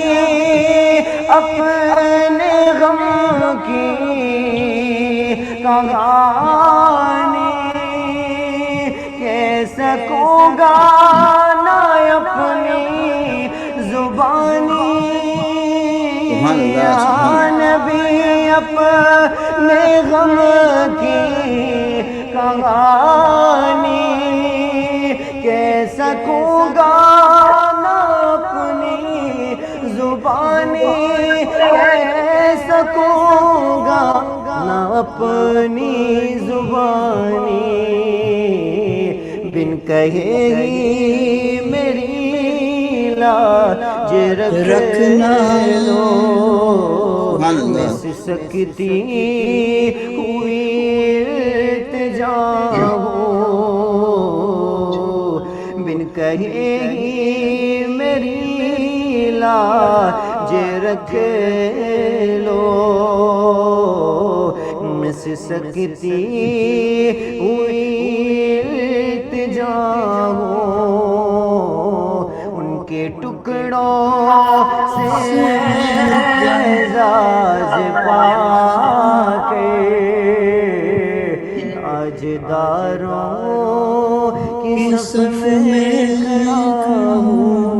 اپنے غم کی کہانی کہہ سکوں گا نہ اپنی زبانی، سبحان اللہ، یا سبحان نبی اپنے غم کی کہانی کہہ سکوں گا نہ اپنی زبانی، کہہ سکوں گا نہ اپنی زبانی، بن کہے ہی میری لاج رکھنا لو، سبحان اللہ۔ میں سکتی ہوئی التجا ہوں، بن کہے ہی میری لاج رکھ لو، میں سکتی ہوئی التجا ہوں، ان کے ٹکڑوں سے اعزاز پا کے تاجداروں کی صف میں کھڑا ہوں،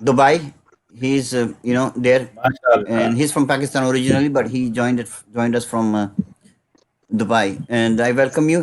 Dubai. He's there, and he's from Pakistan originally, but he joined us from Dubai, and I welcome you.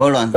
Hold on.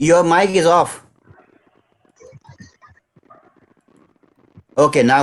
Your mic is off. Okay, now.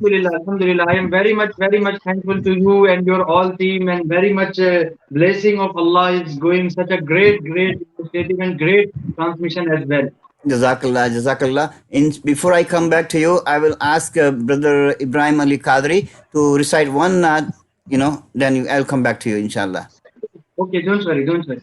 Alhamdulillah. I am very much thankful to you and your all team, and very much blessing of Allah is going such a great initiative and great transmission as well. Jazakallah. Before I come back to you, I will ask Brother Ibrahim Ali Qadri to recite one naat, then I'll come back to you, inshallah. Okay, don't worry.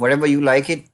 whatever you like it,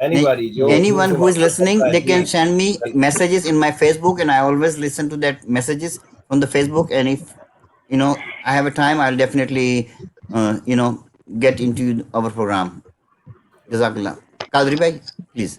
anyone who is listening, they can send me messages in my Facebook, and I always listen to that messages on the Facebook, and if I have a time, I'll definitely get into our program. Jazakallah. Qadri bhai, please.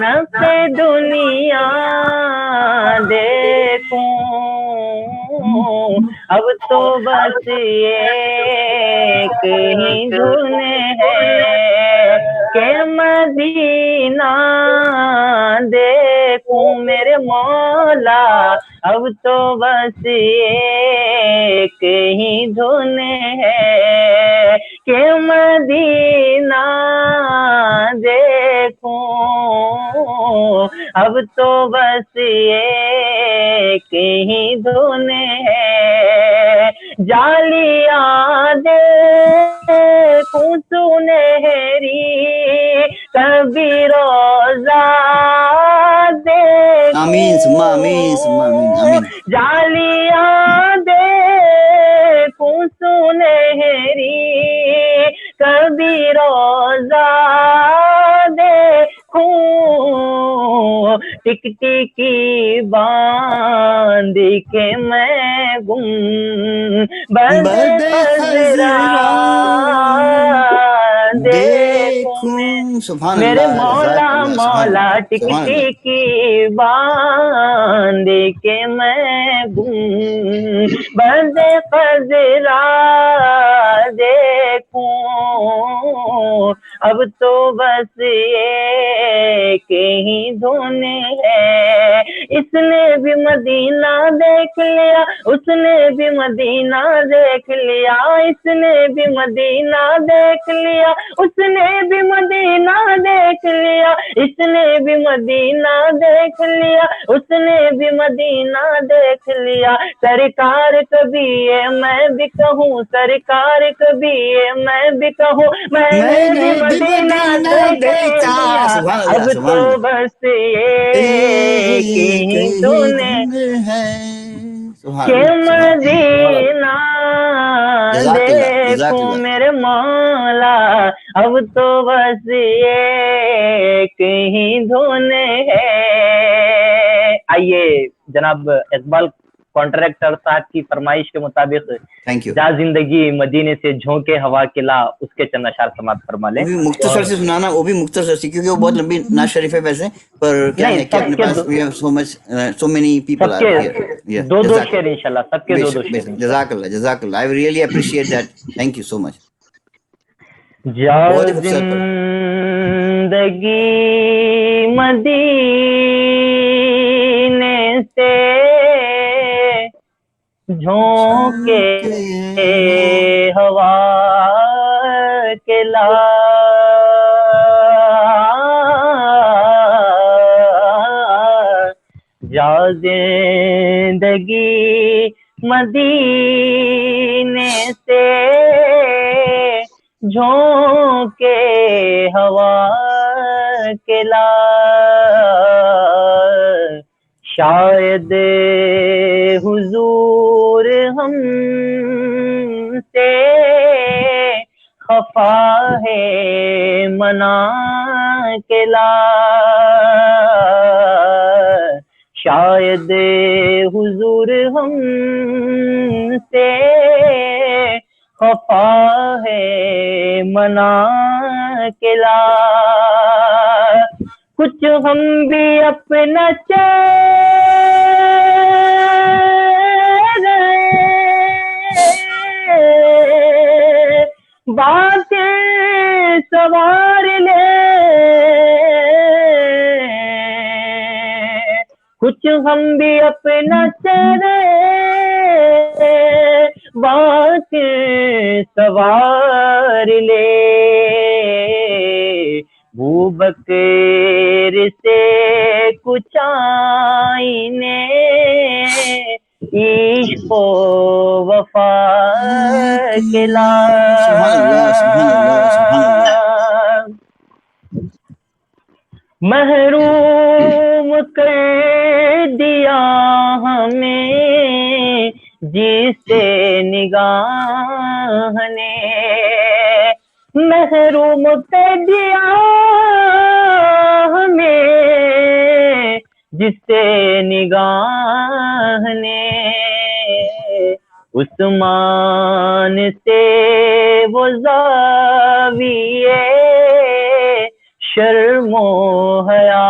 نفس دنیا دیکھوں اب تو بس ایک ہی دھن ہے کہ مدینہ دیکھوں میرے مولا اب تو بس ایک ہی دھن ہے کہ مدینہ دیکھوں اب تو بس ایک ہی دھن ہے جالیاں دیکھوں سنہری کبھی روزہ دیکھوں آمین ثم آمین ثم آمین آمین جالیاں دیکھوں سنہری کبھی روزہ دیکھوں ٹک ٹکی باندھ کے میں گم بند خضرا دیکھوں سبحان میرے اللہ مولا مولا ٹک ٹکی باندھ کے میں گم بند خضرا دیکھوں اب تو بس ایک ہی دھن ہے اس نے بھی مدینہ دیکھ لیا اس نے بھی مدینہ دیکھ لیا اس نے بھی مدینہ دیکھ لیا اس نے بھی مدینہ دیکھ لیا اس نے بھی مدینہ دیکھ لیا اس نے بھی مدینہ دیکھ لیا سرکار کبھی یہ میں بھی کہوں سرکار کبھی یہ میں بھی کہوں میں نے بھی مدینہ دیکھ لیا اب تو بس ایک ہی دھن ہے کہ مدینہ دیکھوں میرے مولا اب تو بس ایک ہی دھن ہے آئیے جناب اقبال کانٹریکٹر صاحب کی فرمائش کے مطابق جا زندگی مدینے سے جھونکے ہوا کلا اس کے چند اشعار سماعت فرما لیں مختصر سے سنانا وہ بھی مختصر سے کیونکہ وہ بہت لمبی نعت شریف ہے ویسے پر کیا ہے کہ اپنے پاس so many people are here دو شعر انشاءاللہ سب کے دو شعر جزاک اللہ I really appreciate that thank you so much جا زندگی مدینے سے جھونکے ہوا کے لا جا زندگی مدینے سے جھونکے ہوا کے لا شاید حضور ہم سے خفا ہے منا کے لا شاید حضور ہم سے خفا ہے منا کے لا کچھ ہم بھی اپنا چہرہ باتیں سوار لے کچھ ہم بھی اپنا چہرہ باتیں سوار لے بوبکر سے کچھ آئینے عشق و وفا کے لا محروم کر دیا ہمیں جسے نگاہ نے محروم کر دیا ہمیں جسے نگاہ نے عثمان سے وہ زاویے شرم و حیا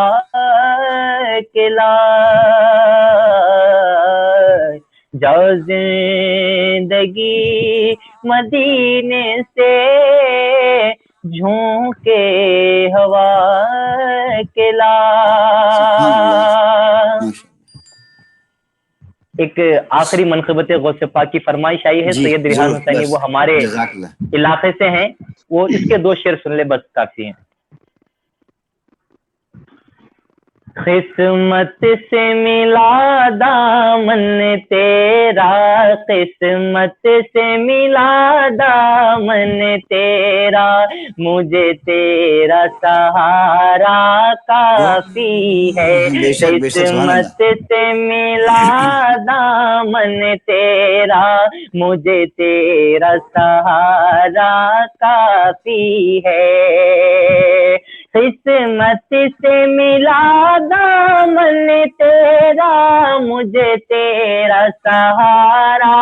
کے لائے جاؤ زندگی مدینے سے جھونکے ہوا کے لائے. ایک آخری منقبت غوث پاک کی فرمائش آئی ہے سید ریحان حسینی، وہ ہمارے علاقے سے ہیں، وہ اس کے 2 شعر سن لے بس کافی ہیں. قسمت سے ملا دامن تیرا، قسمت سے ملا دامن تیرا، مجھے تیرا سہارا کافی ہے. قسمت سے ملا دامن تیرا، مجھے تیرا سہارا کافی ہے. قسمت سے ملا دامن تیرا، مجھے تیرا سہارا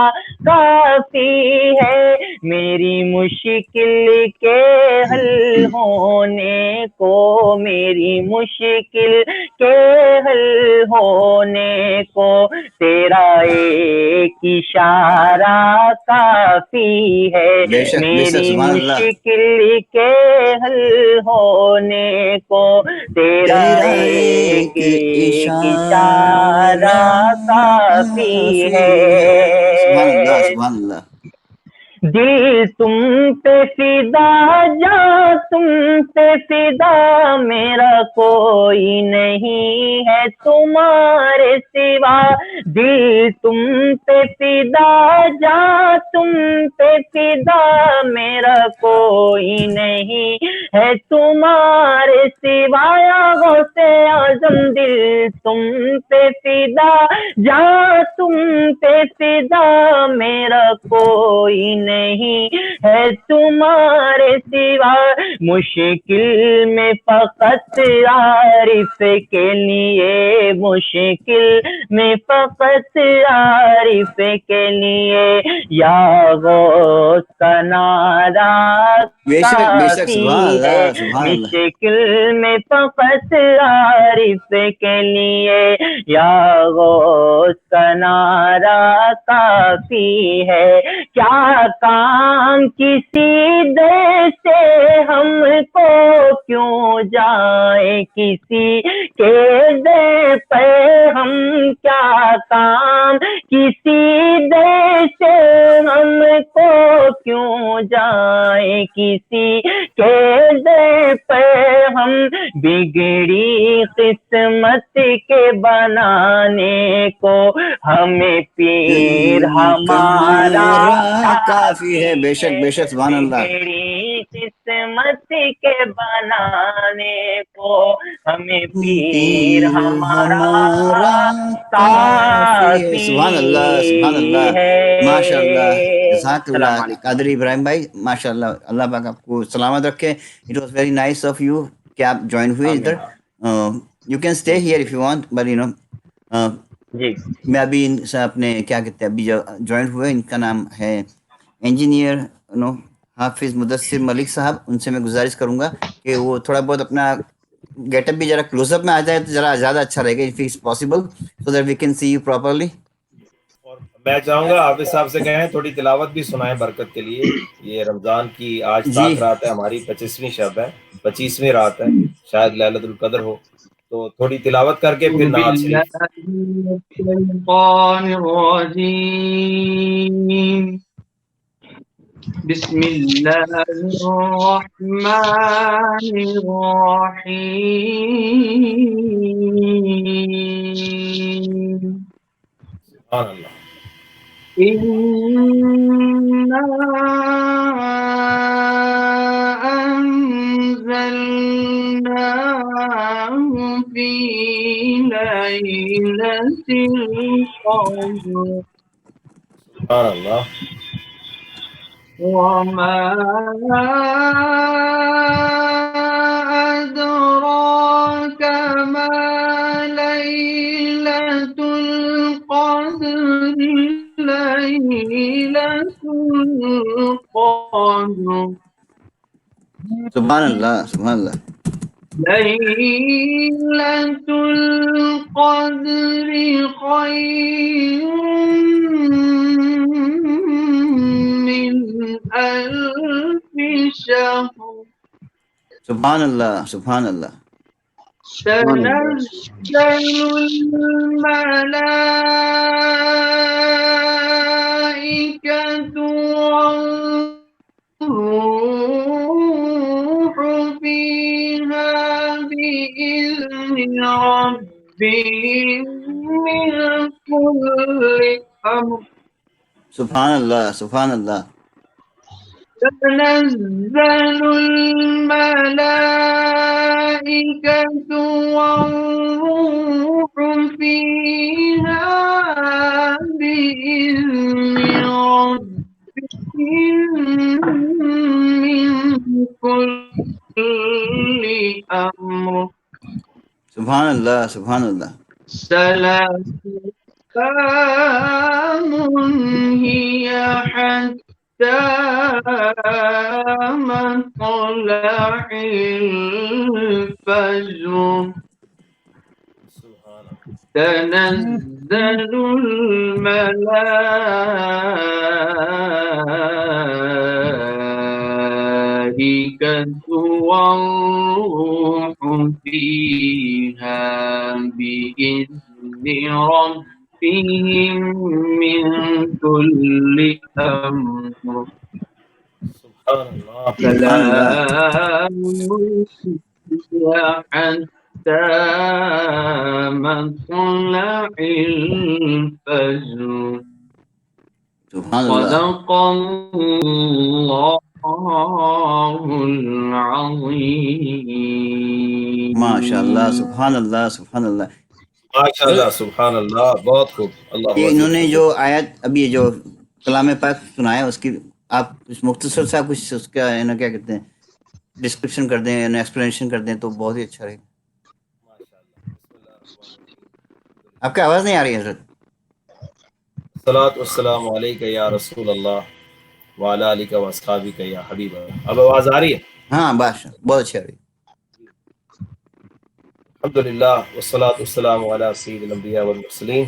کافی ہے. میری مشکل کے حل ہونے کو، میری مشکل کے حل ہونے کو تیرا ایک اشارہ کافی ہے. میری مشکل کے حل ہونے کو تیرا ایک اشارہ کافی ہے. دل تم پہ فدا، جاں تم پہ فدا، میرا کوئی نہیں ہے تمہارے سوا. دل تم پہ فدا، جاں تم پہ فدا، میرا کوئی نہیں ہے تمہارے سوا. یا غوث اعظم دل تم پہ فدا، جاں تم پہ فدا، میرا کوئی نہیں ہے تمہارے سوا. مشکل میں فقط عارف کے لیے، مشکل میں فقط عارف کے لیے یا غوث کا نعرہ کافی ہے. مشکل میں فقط عارف کے لیے یا غوث کا نعرہ کافی ہے. کیا کام کسی دیر سے ہم کو کیوں جائے، کسی کے دیر پہ ہم کیا کام، کسی دیر سے ہم کو کیوں جائے، کسی کے دیر پہ ہم. بگڑی قسمت کے بنانے کو ہمیں پیر ہمارا کافی ہے. بے شک بے شک، سبحان اللہ. بگڑی قسمت کے بنانے کو ہمیں پیر ہمارا کافی ہے. سبحان اللہ سبحان اللہ، ماشاء اللہ، جزاک اللہ. قادری ابراہیم بھائی ماشاء اللہ، اللہ پاک آپ کو سلامت رکھے. It was very nice of you کہ آپ جوائن ہوئے ادھر. You can stay here if you want, but you know جی میں ابھی ان سے اپنے کیا کہتے ہیں ابھی جو جوائن ہوئے، ان کا نام ہے انجینئر حافظ مدثر ملک صاحب. ان سے میں گزارش کروں گا کہ وہ تھوڑا بہت اپنا گیٹ اپ بھی ذرا کلوز اپ میں آ جائے تو ذرا زیادہ اچھا رہے گا، if it's possible, so that we can see you properly. اور میں چاہوں گا حافظ صاحب سے کہیں تھوڑی تلاوت بھی سنائیں برکت کے لیے. یہ رمضان کی آج تاک رات ہے، ہماری 25ویں شب ہے، 25ویں رات ہے، شاید لیلۃ القدر ہو، تو تھوڑی تلاوت کر کے پھر نعت شریف. بسم اللہ الرحمن الرحیم. سبحان اللہ. إنا أنزلناه في ليلة القدر سبحان اللہ. وما أدراك ما ليلة القدر ليلة القدر. سبحان اللہ سبحان اللہ. ليلة القدر خير من ألف شهر. سبحان اللہ سبحان اللہ. تنزل الملائكة والروح فيها بإذن ربهم من كل أمر. سبحان اللہ سبحان اللہ. تنزل الملائكة والروح فيها بإذن ربهم من كل أمر. سبحان اللہ سبحان اللہ. سلام هي حتى مطلع الفجر. تنزل الملائكة والروح فيها بإذن ربهم من كل أمر. سلام حتى مطلع الفجر. سبحان اللہ. صدق الله العظيم. ماشاء اللہ سبحان اللہ سبحان اللہ. ماشاء اللہ سبحان اللہ. بہت خوب. اللہ یہ انہوں نے جو آیت ابھی جو کلام پاک سنایا اس کی آپ مختصر سا کچھ اس کا نا کیا کہتے ہیں ڈسکرپشن کر دیں یعنی ایکسپلینیشن کر دیں تو بہت ہی اچھا رہے گا. آپ کی آواز نہیں آ رہی ہے حضرت. الصلاۃ والسلام علیک یا رسول اللہ وعلی آلک و اصحابک یا حبیب اللہ. اب آواز آ رہی ہے؟ ہاں بادشاہ بہت اچھا رہی. الحمدللہ والصلاۃ والسلام علی سید الانبیاء والمرسلین.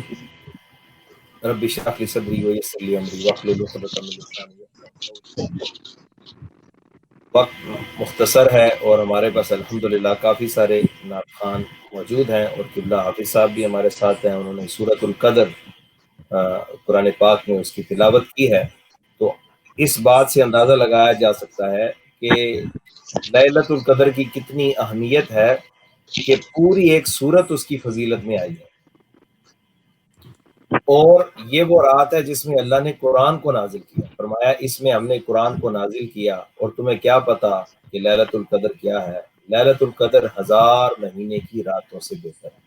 رب اشرح لی صدری ویسر لی امری واحلل عقدۃ من لسانی یفقهوا قولی. وقت مختصر ہے اور ہمارے پاس الحمدللہ کافی سارے نعت خوان موجود ہیں اور قبلہ حافظ صاحب بھی ہمارے ساتھ ہیں. انہوں نے سورۃ القدر قرآن پاک میں اس کی تلاوت کی ہے. تو اس بات سے اندازہ لگایا جا سکتا ہے کہ لیلۃ القدر کی کتنی اہمیت ہے کہ پوری ایک سورت اس کی فضیلت میں آئی ہے. اور یہ وہ رات ہے جس میں اللہ نے قرآن کو نازل کیا. فرمایا اس میں ہم نے قرآن کو نازل کیا اور تمہیں کیا پتا کہ لیلۃ القدر کیا ہے. لیلۃ القدر 1000 مہینے کی راتوں سے بہتر ہے.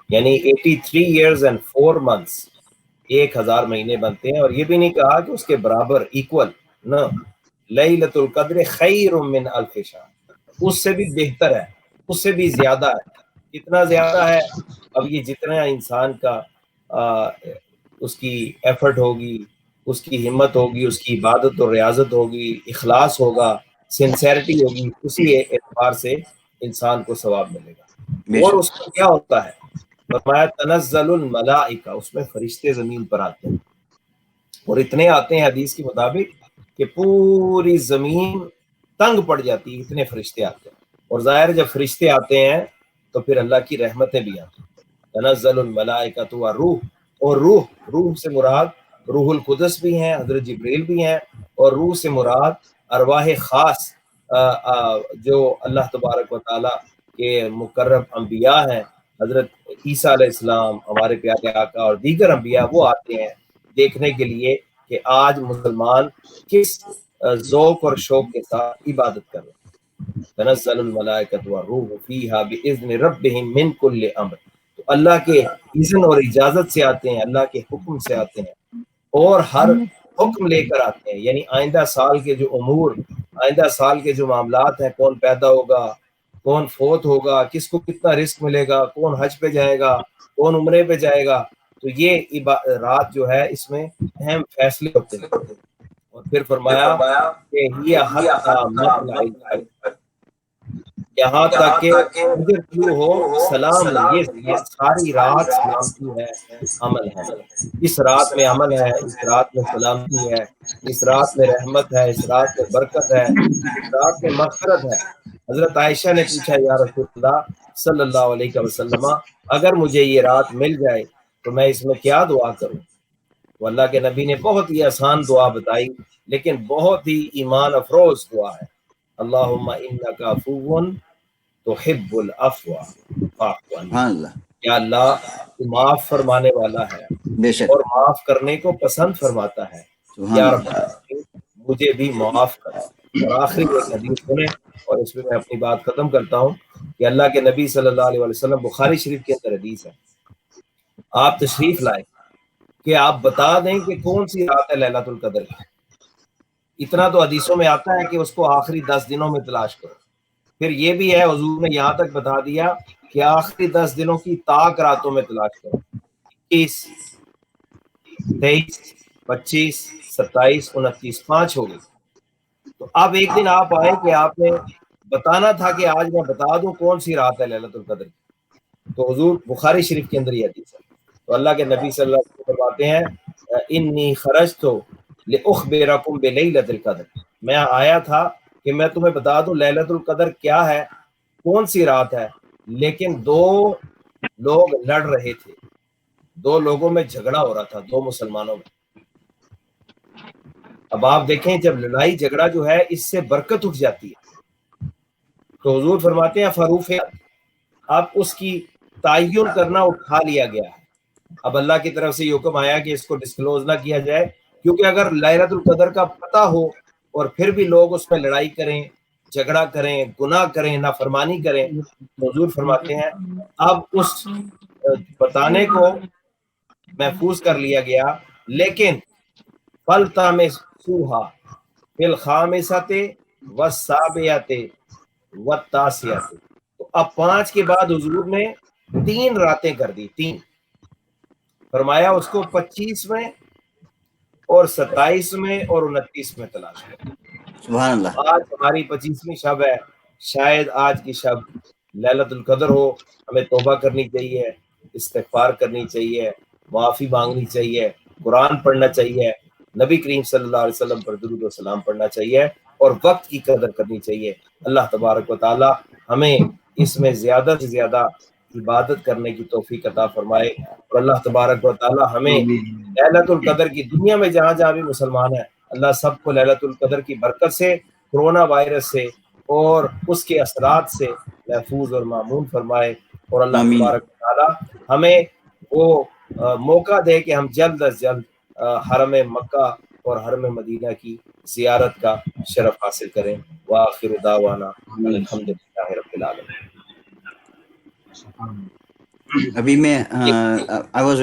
یعنی 83 years and 4 months 1000 مہینے بنتے ہیں. اور یہ بھی نہیں کہا کہ اس کے برابر ایکول نہ. لیلۃ القدر خیر من الف شہر. اس سے بھی بہتر ہے, اس سے بھی زیادہ ہے. کتنا زیادہ ہے؟ اب یہ جتنا انسان کا اس کی ایفرٹ ہوگی, اس کی ہمت ہوگی, اس کی عبادت اور ریاضت ہوگی, اخلاص ہوگا, سنسیرٹی ہوگی, اسی اعتبار سے انسان کو ثواب ملے گا. اور اس کو کیا ہوتا ہے؟ فرمایا تنزل الملائکہ, اس میں فرشتے زمین پر آتے ہیں اور اتنے آتے ہیں حدیث کے مطابق کہ پوری زمین تنگ پڑ جاتی ہے, اتنے فرشتے آتے ہیں. اور ظاہر جب فرشتے آتے ہیں تو پھر اللہ کی رحمتیں بھی آتی ہیں. تنزل الملائکۃ والروح, اور روح سے مراد روح القدس بھی ہیں, حضرت جبریل بھی ہیں, اور روح سے مراد ارواح خاص جو اللہ تبارک و تعالیٰ کے مقرب انبیاء ہیں. حضرت عیسیٰ علیہ السلام, ہمارے پیارے آقا اور دیگر انبیاء وہ آتے ہیں دیکھنے کے لیے کہ آج مسلمان کس ذوق اور شوق کے ساتھ عبادت کر رہے ہیں. تنزل الملائکۃ والروح فیہا بإذن ربہم من کل امر. تو اللہ کے اذن اور اجازت سے آتے ہیں, اللہ کے حکم سے آتے ہیں اور ہر حکم لے کر آتے ہیں. یعنی آئندہ سال کے جو امور, آئندہ سال کے جو معاملات ہیں, کون پیدا ہوگا, کون فوت ہوگا, کس کو کتنا رزق ملے گا, کون حج پہ جائے گا, کون عمرے پہ جائے گا, تو یہ رات جو ہے اس میں اہم فیصلے ہوتے ہیں. اور پھر فرمایا کہ یہاں تک کہ فجر طلوع ہو سلام، یہ ساری رات سلامتی ہے، عمل ہے، اس رات میں عمل ہے، اس رات میں سلامتی ہے، اس رات میں رحمت ہے، اس رات میں برکت ہے، اس رات میں مغفرت ہے۔ حضرت عائشہ نے پوچھا یا رسول اللہ صلی اللہ علیہ وسلم، اگر مجھے یہ رات مل جائے تو میں اس میں کیا دعا کروں؟ تو اللہ کے نبی نے بہت ہی آسان دعا بتائی، لیکن بہت ہی ایمان افروز دعا ہے، اللہم انک عفو تحب العفو فاعف عنی، یا اللہ تو معاف فرمانے والا ہے بے شک، اور معاف کرنے کو پسند فرماتا ہے، یا رب مجھے بھی معاف کر۔ اور آخری ایک حدیث سنیں اور اس میں اپنی بات ختم کرتا ہوں کہ اللہ کے نبی صلی اللہ علیہ وسلم، بخاری شریف کے اندر حدیث ہے، آپ تشریف لائے کہ آپ بتا دیں کہ کون سی رات ہے لیلۃ القدر کی۔ اتنا تو حدیثوں میں آتا ہے کہ اس کو آخری 10 دنوں میں تلاش کرو، پھر یہ بھی ہے حضور نے یہاں تک بتا دیا کہ آخری 10 دنوں کی طاق راتوں میں تلاش کرو، 21 23 25 27 29 5 ہو گئی۔ تو اب ایک دن آپ آئے کہ آپ نے بتانا تھا کہ آج میں بتا دوں کون سی رات ہے لیلۃ القدر کی، تو حضور بخاری شریف کے اندر یہ حدیث ہے۔ تو اللہ کے نبی صلی اللہ علیہ وسلم فرماتے ہیں انی خرجت لأخبرکم بلیلۃ القدر، میں آیا تھا کہ میں تمہیں بتا دوں لیلۃ القدر کیا ہے، کون سی رات ہے، لیکن دو لوگ لڑ رہے تھے، دو لوگوں میں جھگڑا ہو رہا تھا، دو مسلمانوں میں۔ اب آپ دیکھیں جب لڑائی جھگڑا جو ہے اس سے برکت اٹھ جاتی ہے، تو حضور فرماتے ہیں فروف، اب اس کی تعین کرنا اٹھا لیا گیا ہے۔ اب اللہ کی طرف سے یہ حکم آیا کہ اس کو ڈسکلوز نہ کیا جائے، کیونکہ اگر لیلۃ القدر کا پتہ ہو اور پھر بھی لوگ اس میں لڑائی کریں، جھگڑا کریں، گناہ کریں، نافرمانی کریں، تو حضور فرماتے ہیں اب اس بتانے کو محفوظ کر لیا گیا، لیکن فَلْتَمِسُوهَا فِي الْخَامِسَةِ وَالسَّابِعَةِ وَالتَّاسِعَةِ، تو اب 5 کے بعد حضور نے 3 راتیں کر دی، 3 فرمایا اس کو 25 میں اور 27 میں اور 29 میں تلاش کریں۔ سبحان اللہ۔ آج ہماری 25ویں شب ہے، شاید آج کی شب لیلۃ القدر ہو، ہمیں توبہ کرنی چاہیے، استغفار کرنی چاہیے، معافی مانگنی چاہیے، قرآن پڑھنا چاہیے، نبی کریم صلی اللہ علیہ وسلم پر درود و سلام پڑھنا چاہیے، اور وقت کی قدر کرنی چاہیے۔ اللہ تبارک و تعالی ہمیں اس میں زیادہ سے زیادہ عبادت کرنے کی توفیق عطا فرمائے، اور اللہ تبارک و تعالی ہمیں لیلۃ القدر کی دنیا میں جہاں جہاں بھی مسلمان ہیں، اللہ سب کو لیلۃ القدر کی برکت سے، کرونا وائرس سے اور اس کے اثرات سے محفوظ اور معمون فرمائے، اور اللہ تبارک و تعالی ہمیں وہ موقع دے کہ ہم جلد از جلد حرم مکہ اور حرم مدینہ کی زیارت کا شرف حاصل کریں۔ وآخر دعوانا الحمدللہ رب العالمین۔ ابھی میں I was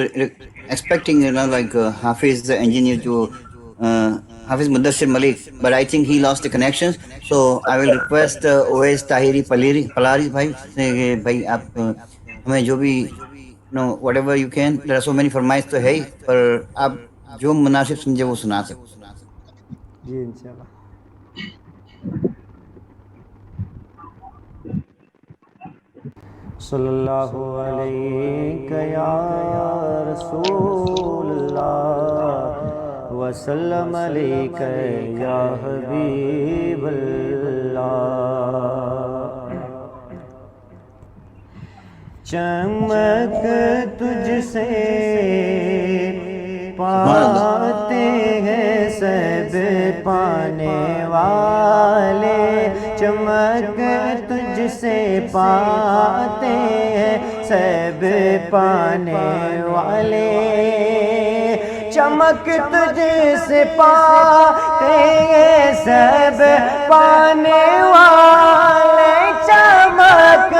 expecting like Hafiz the engineer to Hafiz Mudassir Malik, but I think he lost the connections, so I will request Uwais Tahiri Palari bhai سے bhai آپ ہمیں جو بھی whatever you can, there are so many فرمائش تو ہے پر آپ جو مناسب سمجھے وہ سنا سکتے۔ جی انشاءاللہ۔ صلی اللہ علیہ یا رسول اللہ وسلم علیک یا حبیب اللہ، چمک تجھ سے پاتے ہیں سب پانے والے، چمک تجھ سے پاتے ہیں سب پانے والے، چمک تجھ سے پاتے ہیں سب پانے والے، چمک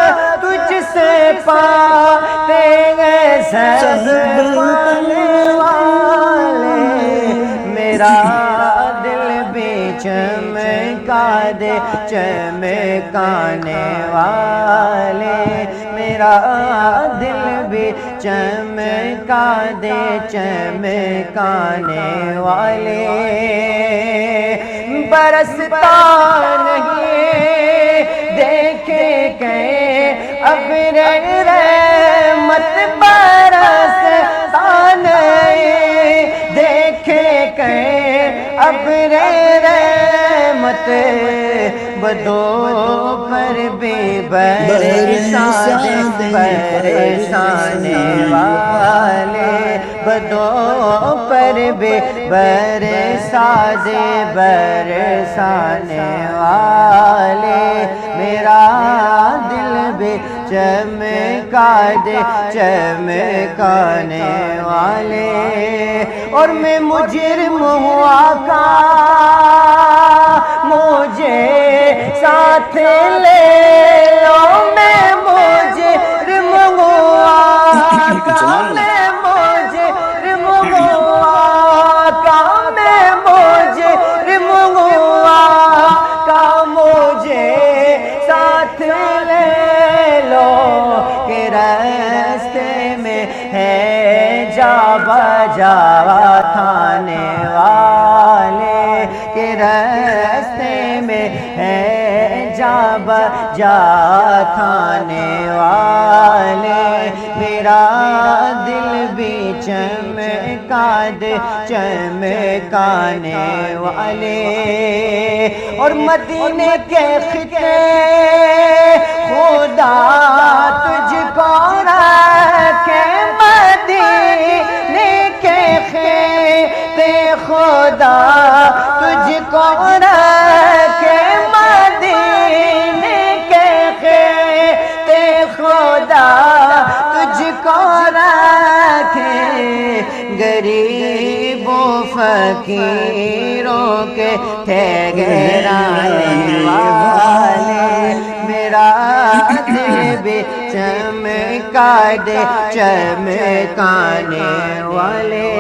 تجھ سے پاتے ہیں سب پانے والے، میرا دل بھی چمکا دے چمکانے والے، میرا دل بھی چمکا دے چمکانے والے، برستا نہیں دیکھے کہ ابر رحمت برستا نہیں، دیکھے کہ ابر رحمت بدو پر بھی برسانے والے، بدو پر بھی برسانے والے، میرا دل بھی چمکا دے چمکانے والے، اور میں مجرم ہوں آقا مجھے ساتھ لے لو، میں مجرم ہوں آقا، میں مجرم ہوں آقا، میں مجرم ہوں آقا، مجھے ساتھ لے لو کہ راستے میں ہے جا بجا تھانے والے، کہ راستے میں ہے جا بجا تھانے والے، میرا دل بھی چمکا دے چمکانے والے، اور مدینے کے خطے خدا تجھ کو رکھے، مدینے کے خطے خدا تجھ کو رکھے، مدینے کے خطے خدا تجھ کو رکھے، غریبوں فقیروں کے ٹھہرانے والے، میرا دل بھی چمکا دے چمکانے والے،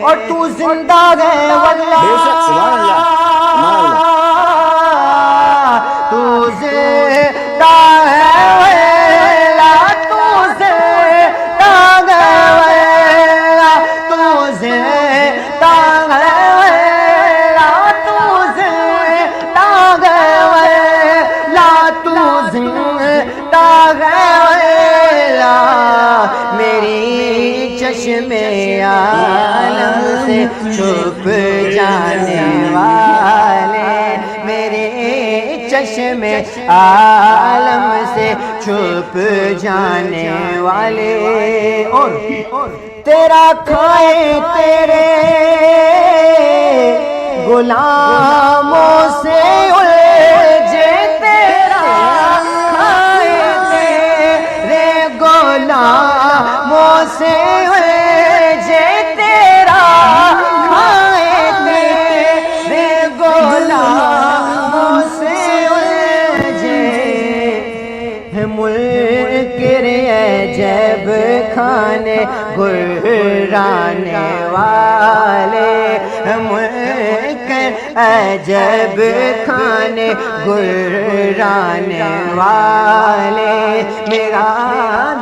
اور تو زندہ ہے واللہ، تو زندہ ہے واللہ، تو زندہ ہے واللہ، تو زندہ ہے واللہ، تو زندہ ہے واللہ، تو زندہ ہے واللہ، میری چشم عالم سے چھپ جانے والے، میرے چشم عالم سے چھپ جانے والے، اور تیرا کھائے تیرے غلاموں سے الجھے، تیرا کھائے تیرے غلاموں سے الجھے، تیرا کھائے تیرے غلاموں سے الجھے، ہے ملک عجب کھانے گرانے والے، ملک عجب کھانے گرانے والے، میرا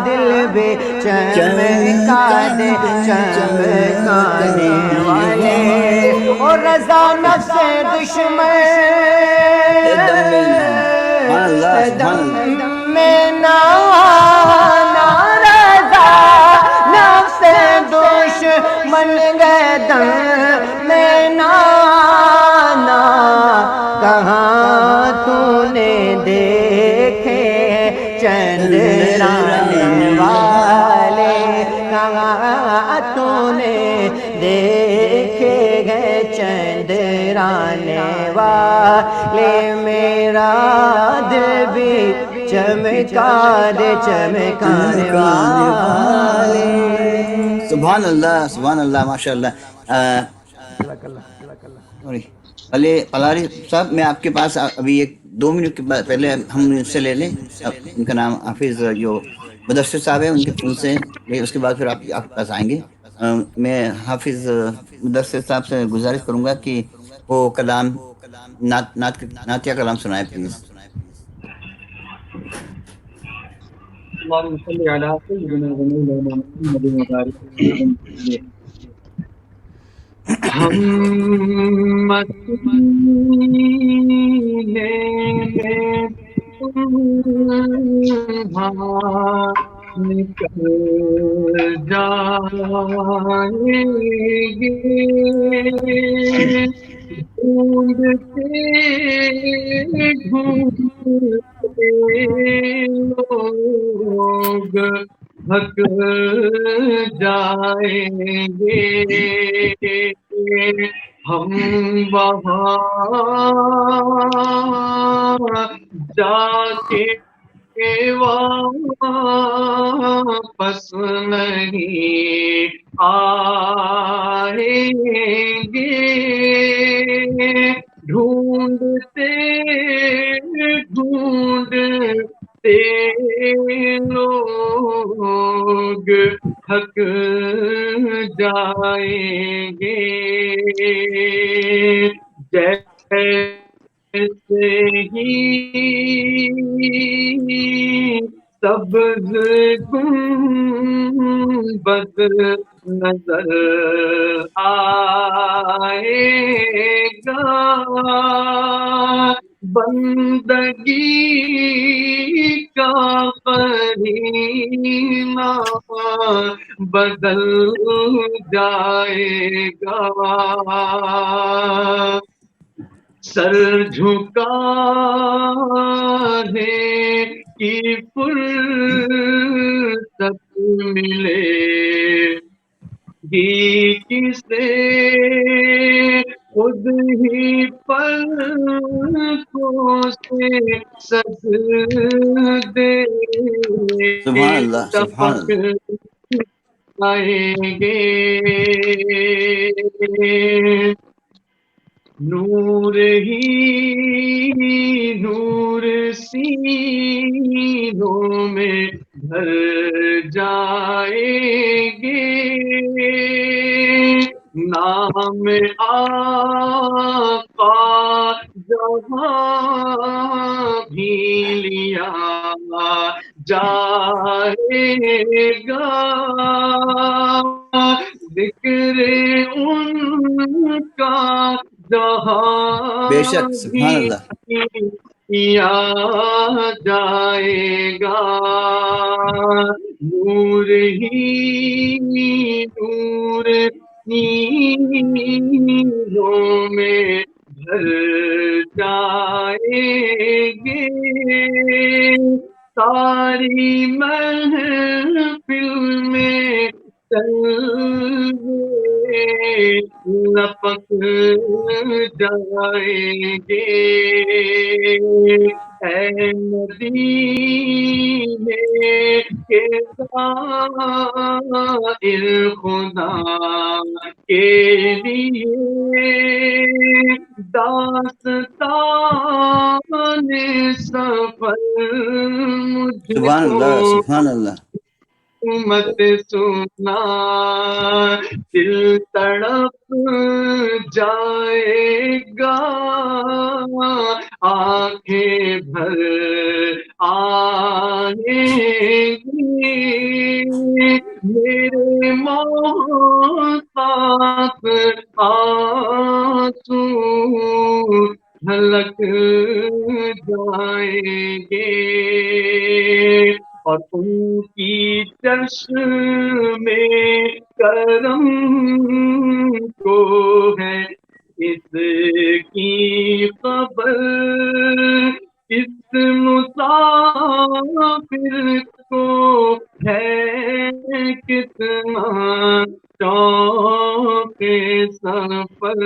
دل بھی چمکا دے چمکانے والے، اور رضا نفس دشمن دم میں نہ رضا نفس دشمن دم میں نہ کہاں تو نے دیکھے چندرانے والے، کہاں تو نے دیکھے گئے چندرانے والے، میرا دل بھی چمکا دے چمکانے والے، سبحان اللہ ماشاء اللہ۔ پلاری صاحب، میں آپ کے پاس ابھی 2 منٹ کے بعد پہلے ہم ان سے لے لیں، ان کا نام حافظ جو مدثر صاحب ہے، ان کے فون سے اس کے بعد پھر آپ کے پاس آئیں گے۔ میں حافظ مدثر صاحب سے گزارش کروں گا کہ وہ کلام نعتیہ کلام سنائے پلیز۔ اللهم صل على سيدنا ونبينا محمد وبارك وسلم۔ ہم مدینے میں نکل جائیں گے ڈھونڈتے ڈھونڈتے لوگ تھک جائیں گے ہم وہاں جا کے واپس نہیں آئیں گے ڈھونڈتے ڈھونڈتے لوگ تھک جائیں گے جیسے ہی سبز گنبد نظر آئے گا بندگی کا قرینہ بدل جائے گا سر جھکانے کی فرصت ملے گی کسے خود ہی پلکوں سے سجدے سبحان اللہ سبحان ٹپک اللہ آئیں گے نور ہی نور سینوں میں بھر جائیں گے نام آقا جہاں بھی لیا جائے گا ذکر ان کا جہاں بے شک بھی سبحان اللہ کیا جائے گا نور ہی نور نیلوں میں بھر جائیں گے ساری محفل میں چلے لپک جائیں گے اے مدینے کے زائر خدا کے لیے داستان سفر مجھ سبحان کو اللہ سبحان اللہ مت سنا دل تڑپ جائے گا آنکھیں بھر آئیں گی میرے محتاط آنسو جھلک جائیں گے اور ان کی چشم کرم کو ہے اس کی خبر اس مسافر کو ہے کتنا شوق سفر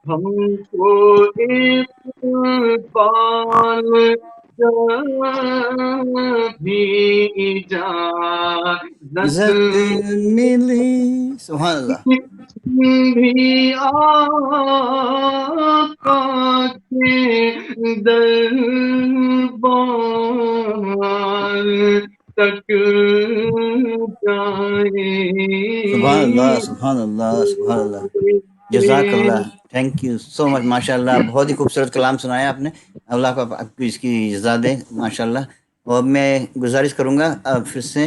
ہم کو ایک بار بھی اجازت ملی سبحان اللہ بھی آقا کے دربار تک سبحان اللہ جائیں سبحان اللہ سبحان اللہ جزاک اللہ تھینک یو سو مچ ماشاء اللہ بہت ہی خوبصورت کلام سنایا آپ نے اللہ کو آپ کو اس کی جزا دے ماشاء اللہ اور میں گزارش کروں گا پھر سے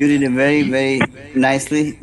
You did it very very nicely,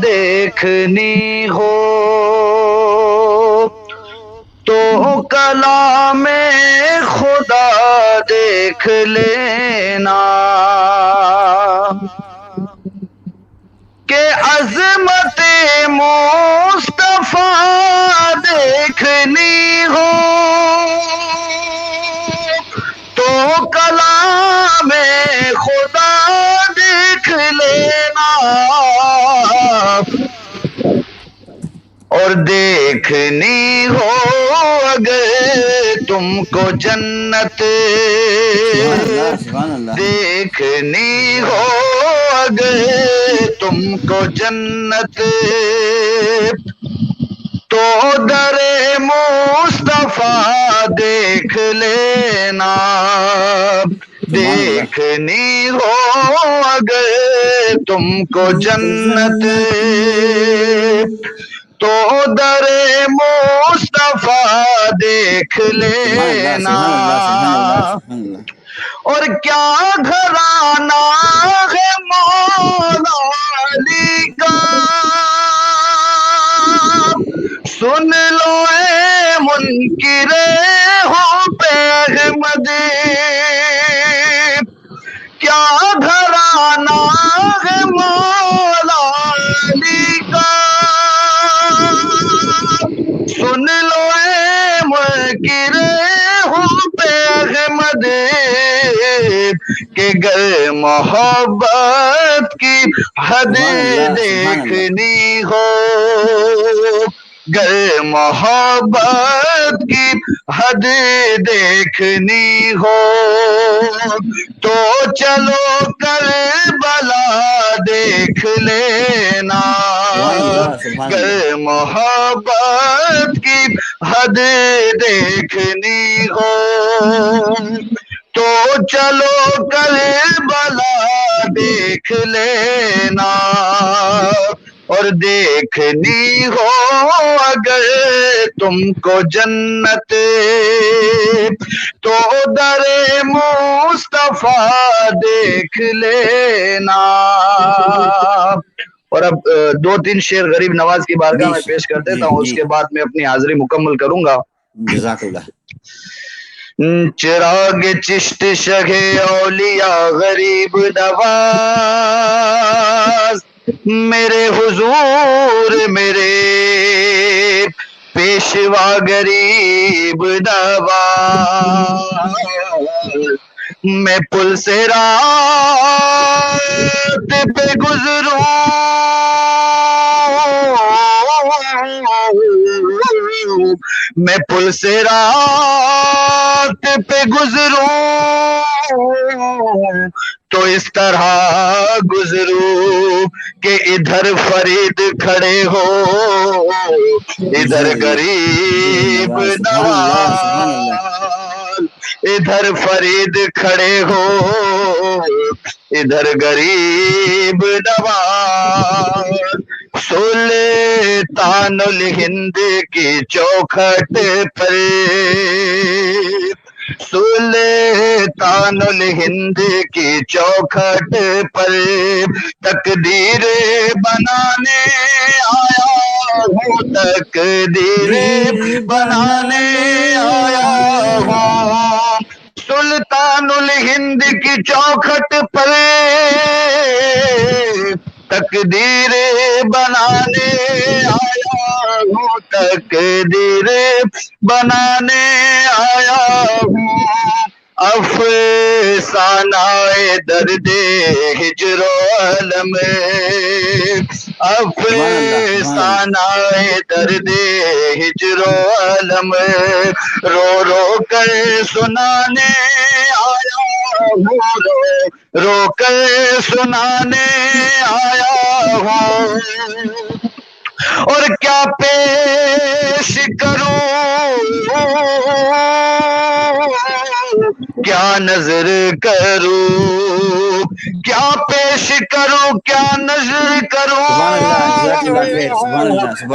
دیکھنی ہو تو کلام خدا دیکھ لینا کہ عظمت مصطفیٰ دیکھنی ہو تو کلام خدا دیکھ لینا اور دیکھنی ہو اگر تم کو جنت دیکھنی ہو اگر تم کو جنت تو در مصطفیٰ دیکھ لینا دیکھنی ہو اگر تم کو جنت تو در مصطفیٰ دیکھ لینا اور کیا گھرانہ ہے مولا علی کا سن لو اے منکر حب احمد کیا گھرانہ ہے مولا علی کا سن لو اے منکر حب احمد کہ گر محبت کی حد دیکھنی ہو گر محبت کی حد دیکھنی ہو تو چلو کربلا دیکھ لینا گر محبت کی حد دیکھنی ہو تو چلو کربلا دیکھ لینا اور دیکھنی ہو اگر تم کو جنت تو در مصطفیٰ دیکھ لینا اور اب 2-3 شعر غریب نواز کی بارگاہ میں پیش کر دیتا ہوں اس کے بعد میں اپنی حاضری مکمل کروں گا جزاک اللہ چراغ چشت شہ اولیاء غریب نواز میرے حضور میرے پیشوا غریب نواز میں پل سے رات پہ گزروں میں پل سے رات پہ گزروں تو اس طرح گزروں کہ ادھر فرید کھڑے ہو ادھر غریب نواز ادھر فرید کھڑے ہو ادھر غریب نواز سلطان الہند کی چوکھٹ پر سلطان الہند کی چوکھٹ پر تقدیر بنانے آیا ہوں تقدیر بنانے آیا ہوں سلطان الہند کی چوکھٹ پر تقدیر بنانے آیا ہوں تقدیر بنانے آیا ہوں افسانہ درد ہجر و علم افسانہ درد ہجر و علم رو رو کر سنانے آیا ہوں رو کر سنانے آیا ہوں اور کیا پیش کروں کیا نظر کروں، کیا پیش کروں، کیا نظر کروں،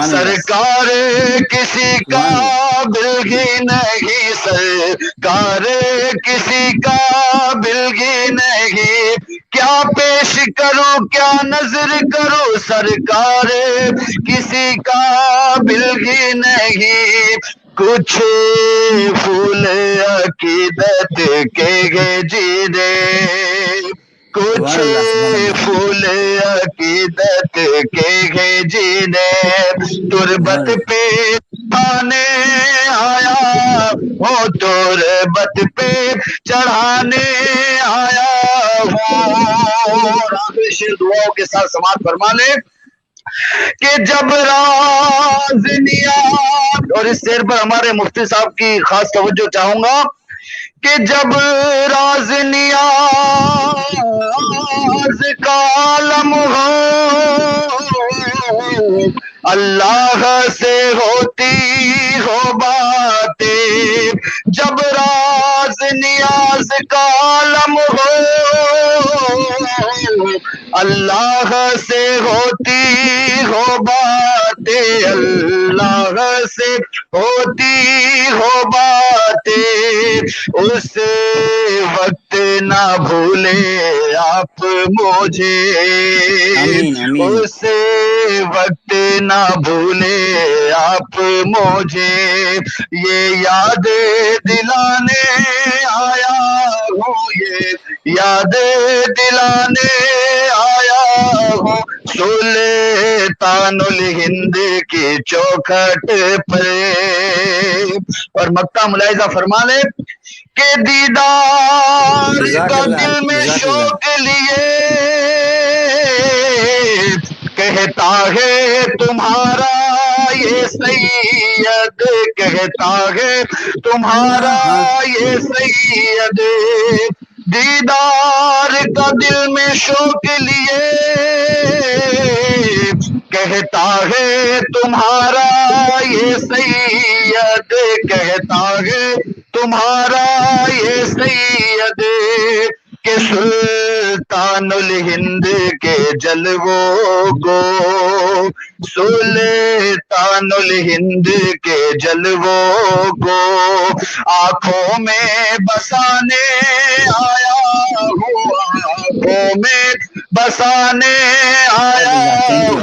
سرکار کسی قابل ہی نہیں، سرکار کسی قابل ہی نہیں، کیا پیش کروں، کیا نظر کروں، سرکار کسی قابل ہی نہیں، کچھ پھول عقیدت کے گے جینے، کچھ پھول عقیدت کے گے جینے، تربت پہ آنے آیا ہوں، تربت پہ چڑھانے آیا ہوں. شیر دعاؤں کے ساتھ سماعت فرما لے کہ جب راز نیاز، اور اس شعر پر ہمارے مفتی صاحب کی خاص توجہ چاہوں گا کہ جب راز نیاز کا عالم ہو، اللہ سے ہوتی ہو باتیں، جب راز نیاز کا عالم ہو، اللہ سے ہوتی ہو باتیں، اللہ سے ہوتی ہو باتیں، اس وقت نہ بھولے آپ مجھے، اس وقت نہ بھولے آپ مجھے، یہ یاد دلانے آیا ہوں، یہ یاد دلانے آیا ہوں، سلطان الہند کی چوکھٹ پر. اور مکہ ملاحظہ فرما لے کہ دیدار کا دل میں شوق لیے، کہتا ہے تمہارا یہ سید، کہتا ہے تمہارا یہ سید، دیدار کا دل میں شوق لیے، کہتا ہے تمہارا یہ سید، کہتا ہے تمہارا یہ سید، کہ سلطان الہند کے جلووں کو، سلطان الہند کے جلووں کو آنکھوں میں بسانے آیا ہوں، آنکھوں میں بسانے آیا ہوں،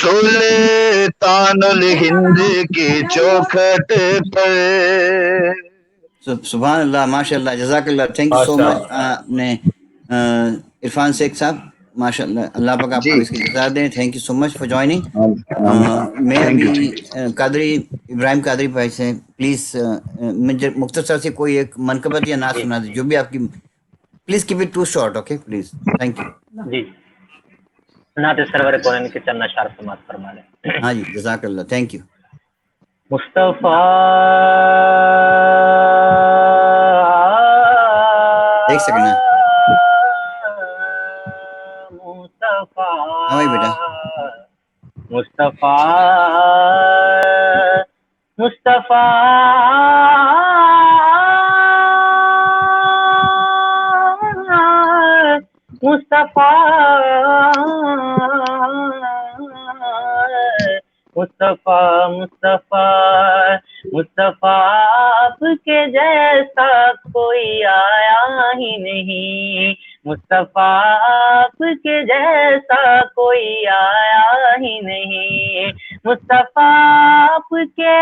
سلطان الہند کی چوکھٹ پر. سبحان اللہ، ماشاء اللہ، جزاک اللہ، تھینک یو سو مچ. آپ نے عرفان شیخ صاحب، ماشاء اللہ، اللہ پاک آپ کو اس کی جزا دیں. Thank you so much for joining. میں ابھی قادری ابراہیم قادری بھائی سے پلیز مختصر سے کوئی ایک منقبت یا نعت سنا دیں، جو بھی آپ کی، please keep it to short. Okay please, thank you. جی، نعت سرور کونین کے چند اشعار سماعت فرما لیں. ہاں جی، جزاک اللہ، تھینک یو. مصطفیٰ ایک سیکنڈ ہے ہاں بیٹا. مصطفیٰ مصطفیٰ مصطفیٰ مصطفیٰ مصطفیٰ مصطفیٰ آپ کے جیسا کوئی آیا ہی نہیں، مصطفیٰ آپ کے جیسا کوئی آیا ہی نہیں، مصطفیٰ آپ کے،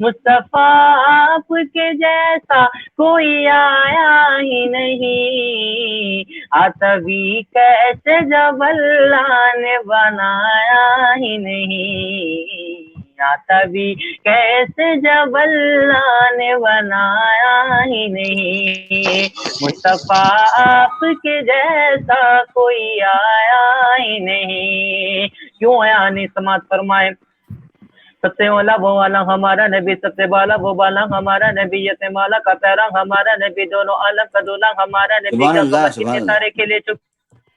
مصطفیٰ آپ کے جیسا کوئی آیا ہی نہیں، عتبی کیسے جب اللہ نے بنایا ہی نہیں، عتبی کیسے جب اللہ نے بنایا ہی نہیں، مصطفیٰ آپ کے جیسا کوئی آیا ہی نہیں. کیوں آیا نہیں؟ سماعت فرمائے. سب سے اولا وہ والا ہمارا نبی، سب سے بالا وہ بالا ہمارا نبی، یت مالا کا پیرا ہمارا نبی، دونوں عالم کا دولا ہمارا نبی، کیا خبر کتنے سارے کے لیے چپ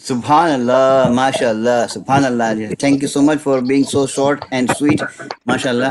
Subhanallah, mashallah, subhanallah. Thank you so much for being so short and sweet. mashallah,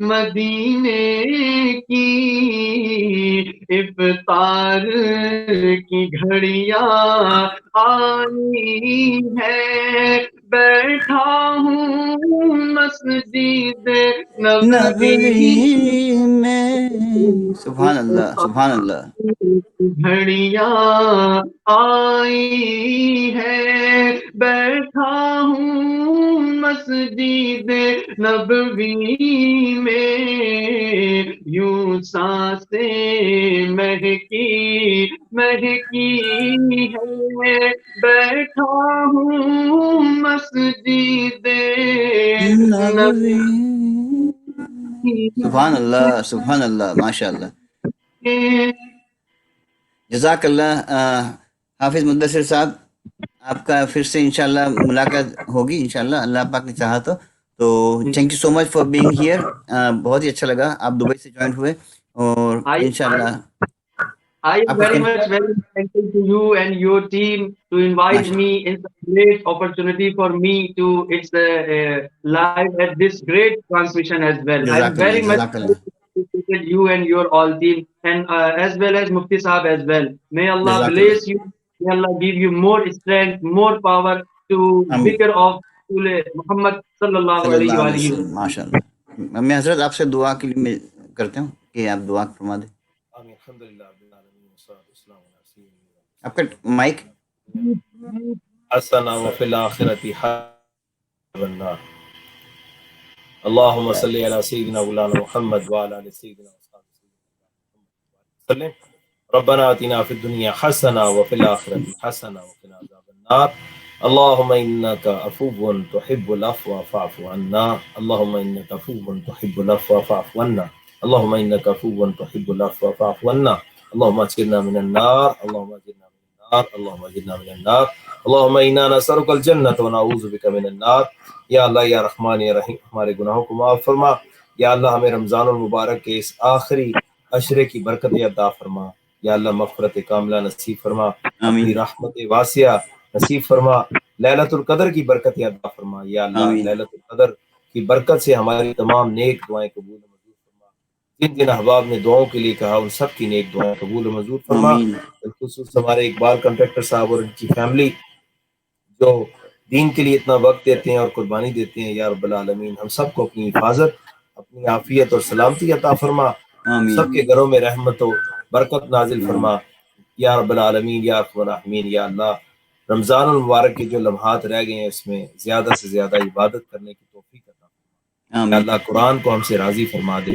مدینے کی افطار کی گھڑیاں آئی ہے بیٹھا ہوں مسجد نبوی نبوی میں سبحان اللہ سبحان اللہ گھڑیاں آئی ہے بیٹھا ہوں مسجد نبوی میں یوں سانسیں مہکی مہکی ہے بیٹھا ہوں مسجد نبوی نبوی سبحان اللہ سبحان اللہ ماشاء اللہ جزاک اللہ حافظ مدثر صاحب آپ کا پھر سے انشاءاللہ ملاقات ہوگی انشاءاللہ اللہ پاک نے چاہا تو thank you so much for being hair بہت ہی اچھا لگا آپ دبئی سے جوائن ہوئے اور انشاءاللہ I am very much thankful to you and your team to invite me. It's a great opportunity for me to live at this great transmission as well. I am very much appreciated you and your all team and as well as Mufti Sahab as well. May Allah bless you. May Allah give you more strength, more power to zikr of Muhammad sallallahu alaihi wasallam. ماشاءاللہ میں حضرت آپ سے دعا کے لیے کرتے ہوں کہ آپ دعا فرما دیں آپ کا مائک حسنا وفی الآخرۃ حسنۃ والنار اللهم صل على سيدنا مولانا محمد وعلى آل سيدنا وسلم ربنا آتنا في الدنيا حسنة وفي الآخرة حسنة وقنا عذاب النار اللهم إنك عفو تحب العفو فاعف عنا اللهم إنك عفو تحب العفو فاعف عنا اللهم إنك عفو تحب العفو فاعف عنا اللهم اجرنا من النار اللهم اجرنا من النار اللهم اجرنا من النار اللهم إنا نسألك الجنة ونعوذ بك من النار یا اللہ یا رحمان یا رحیم ہمارے گناہوں کو معاف فرما یا اللہ ہمیں رمضان المبارک کے اس آخری عشرے کی برکت عطا فرما یا اللہ مغفرت کاملہ نصیب فرما اپنی رحمت واسعہ نصیب فرما لیلۃ القدر کی برکت عطا فرما یا اللہ لیلۃ القدر کی برکت سے ہماری تمام نیک دعائیں قبول و منظور فرما جن جن احباب نے دعاؤں کے لیے کہا ان سب کی نیک دعائیں قبول و منظور فرما بالخصوص ہمارے اقبال کنٹریکٹر صاحب اور ان کی فیملی جو دین کے لیے اتنا وقت دیتے ہیں اور قربانی دیتے ہیں یا رب العالمین ہم سب کو اپنی حفاظت اپنی عافیت اور سلامتی عطا فرما سب کے گھروں میں رحمت و برکت نازل فرما یا رب العالمین یا ارحم الراحمین یا اللہ رمضان المبارک کے جو لمحات رہ گئے ہیں اس میں زیادہ سے زیادہ عبادت کرنے کی توفیق عطا فرما یا اللہ قرآن کو ہم سے راضی فرما دے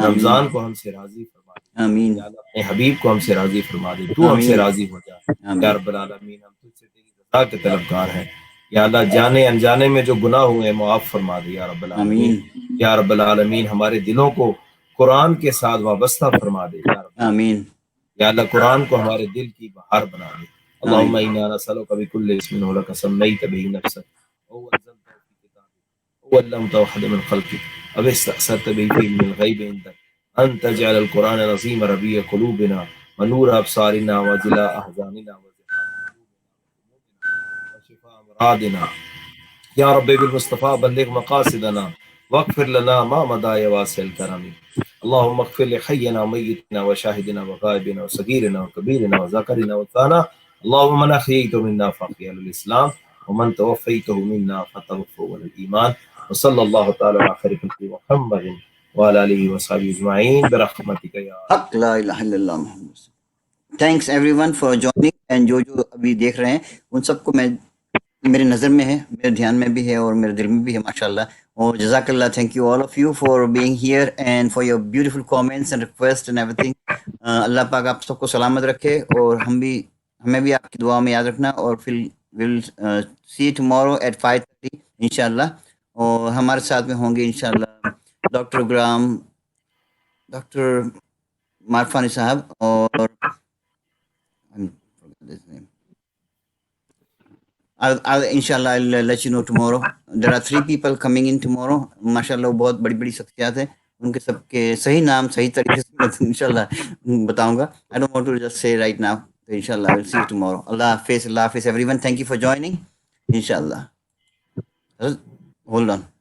رمضان کو ہم سے راضی فرما دے یا اللہ اپنے حبیب کو ہم سے راضی فرما دے تو ہم سے راضی ہو جا یا رب العالمین ہم تجھ سے تیری رضا کے طلبگار ہیں یا اللہ جانے انجانے میں جو گناہ ہوئے ہیں معاف فرما دے یا رب العالمین یا رب العالمین ہمارے دلوں کو قرآن کے ساتھ وابستہ فرما دے یا رب آمین یا اللہ قرآن کو ہمارے دل کی بہار بنا دے اللہم انا نسألک بکل اسم لک سمیت بہ نفسک او انزلتہ فی کتابک او علمتہ احدا من خلقک او استأثرت بہ فی علم الغیب عندک ان تجعل القرآن العظیم ربیع قلوبنا ونور ابصارنا وجلاء احزاننا عادنا یا رب بالمصطفى بلغ مقاصدنا واغفر لنا ما مضى يا واسع الكرم اللهم اغفر لحينا وميتنا وشاهدنا وغائبنا وصغيرنا وكبيرنا وذكرنا وانثانا اللهم من احييته منا فاحيه على الاسلام ومن توفيته منا فتوفه على الايمان وصلى الله تعالى على خير خلقه محمد وعلى اله وصحبه اجمعين برحمتك يا حق لا الہ الا اللہ محمد thanks everyone for joining and جو ابھی دیکھ رہے ہیں ان سب کو میں میری نظر میں ہے میرے دھیان میں بھی ہے اور میرے دل میں بھی ہے ماشاءاللہ اور جزاک اللہ thank you all of you for being here and for your beautiful comments and request and everything اللہ پاک آپ سب کو سلامت رکھے اور ہمیں بھی آپ کی دعا میں یاد رکھنا اور پھر ول سی ٹمورو ایٹ 5:30 انشاءاللہ اور ہمارے ساتھ میں ہوں گے انشاءاللہ ڈاکٹر غلام ڈاکٹر مارفانی صاحب اور inshallah I'll let you know tomorrow. There are 3 people coming in tomorrow. MashaAllah بہت بڑی بڑی شخصیات ہیں ان کے سب کے صحیح نام صحیح طریقے سے میں انشاءاللہ بتاؤں گا. I don't want to just say right now. So inshallah I will see you tomorrow. Allah Hafiz everyone. Thank you for joining. Inshallah. Hold on.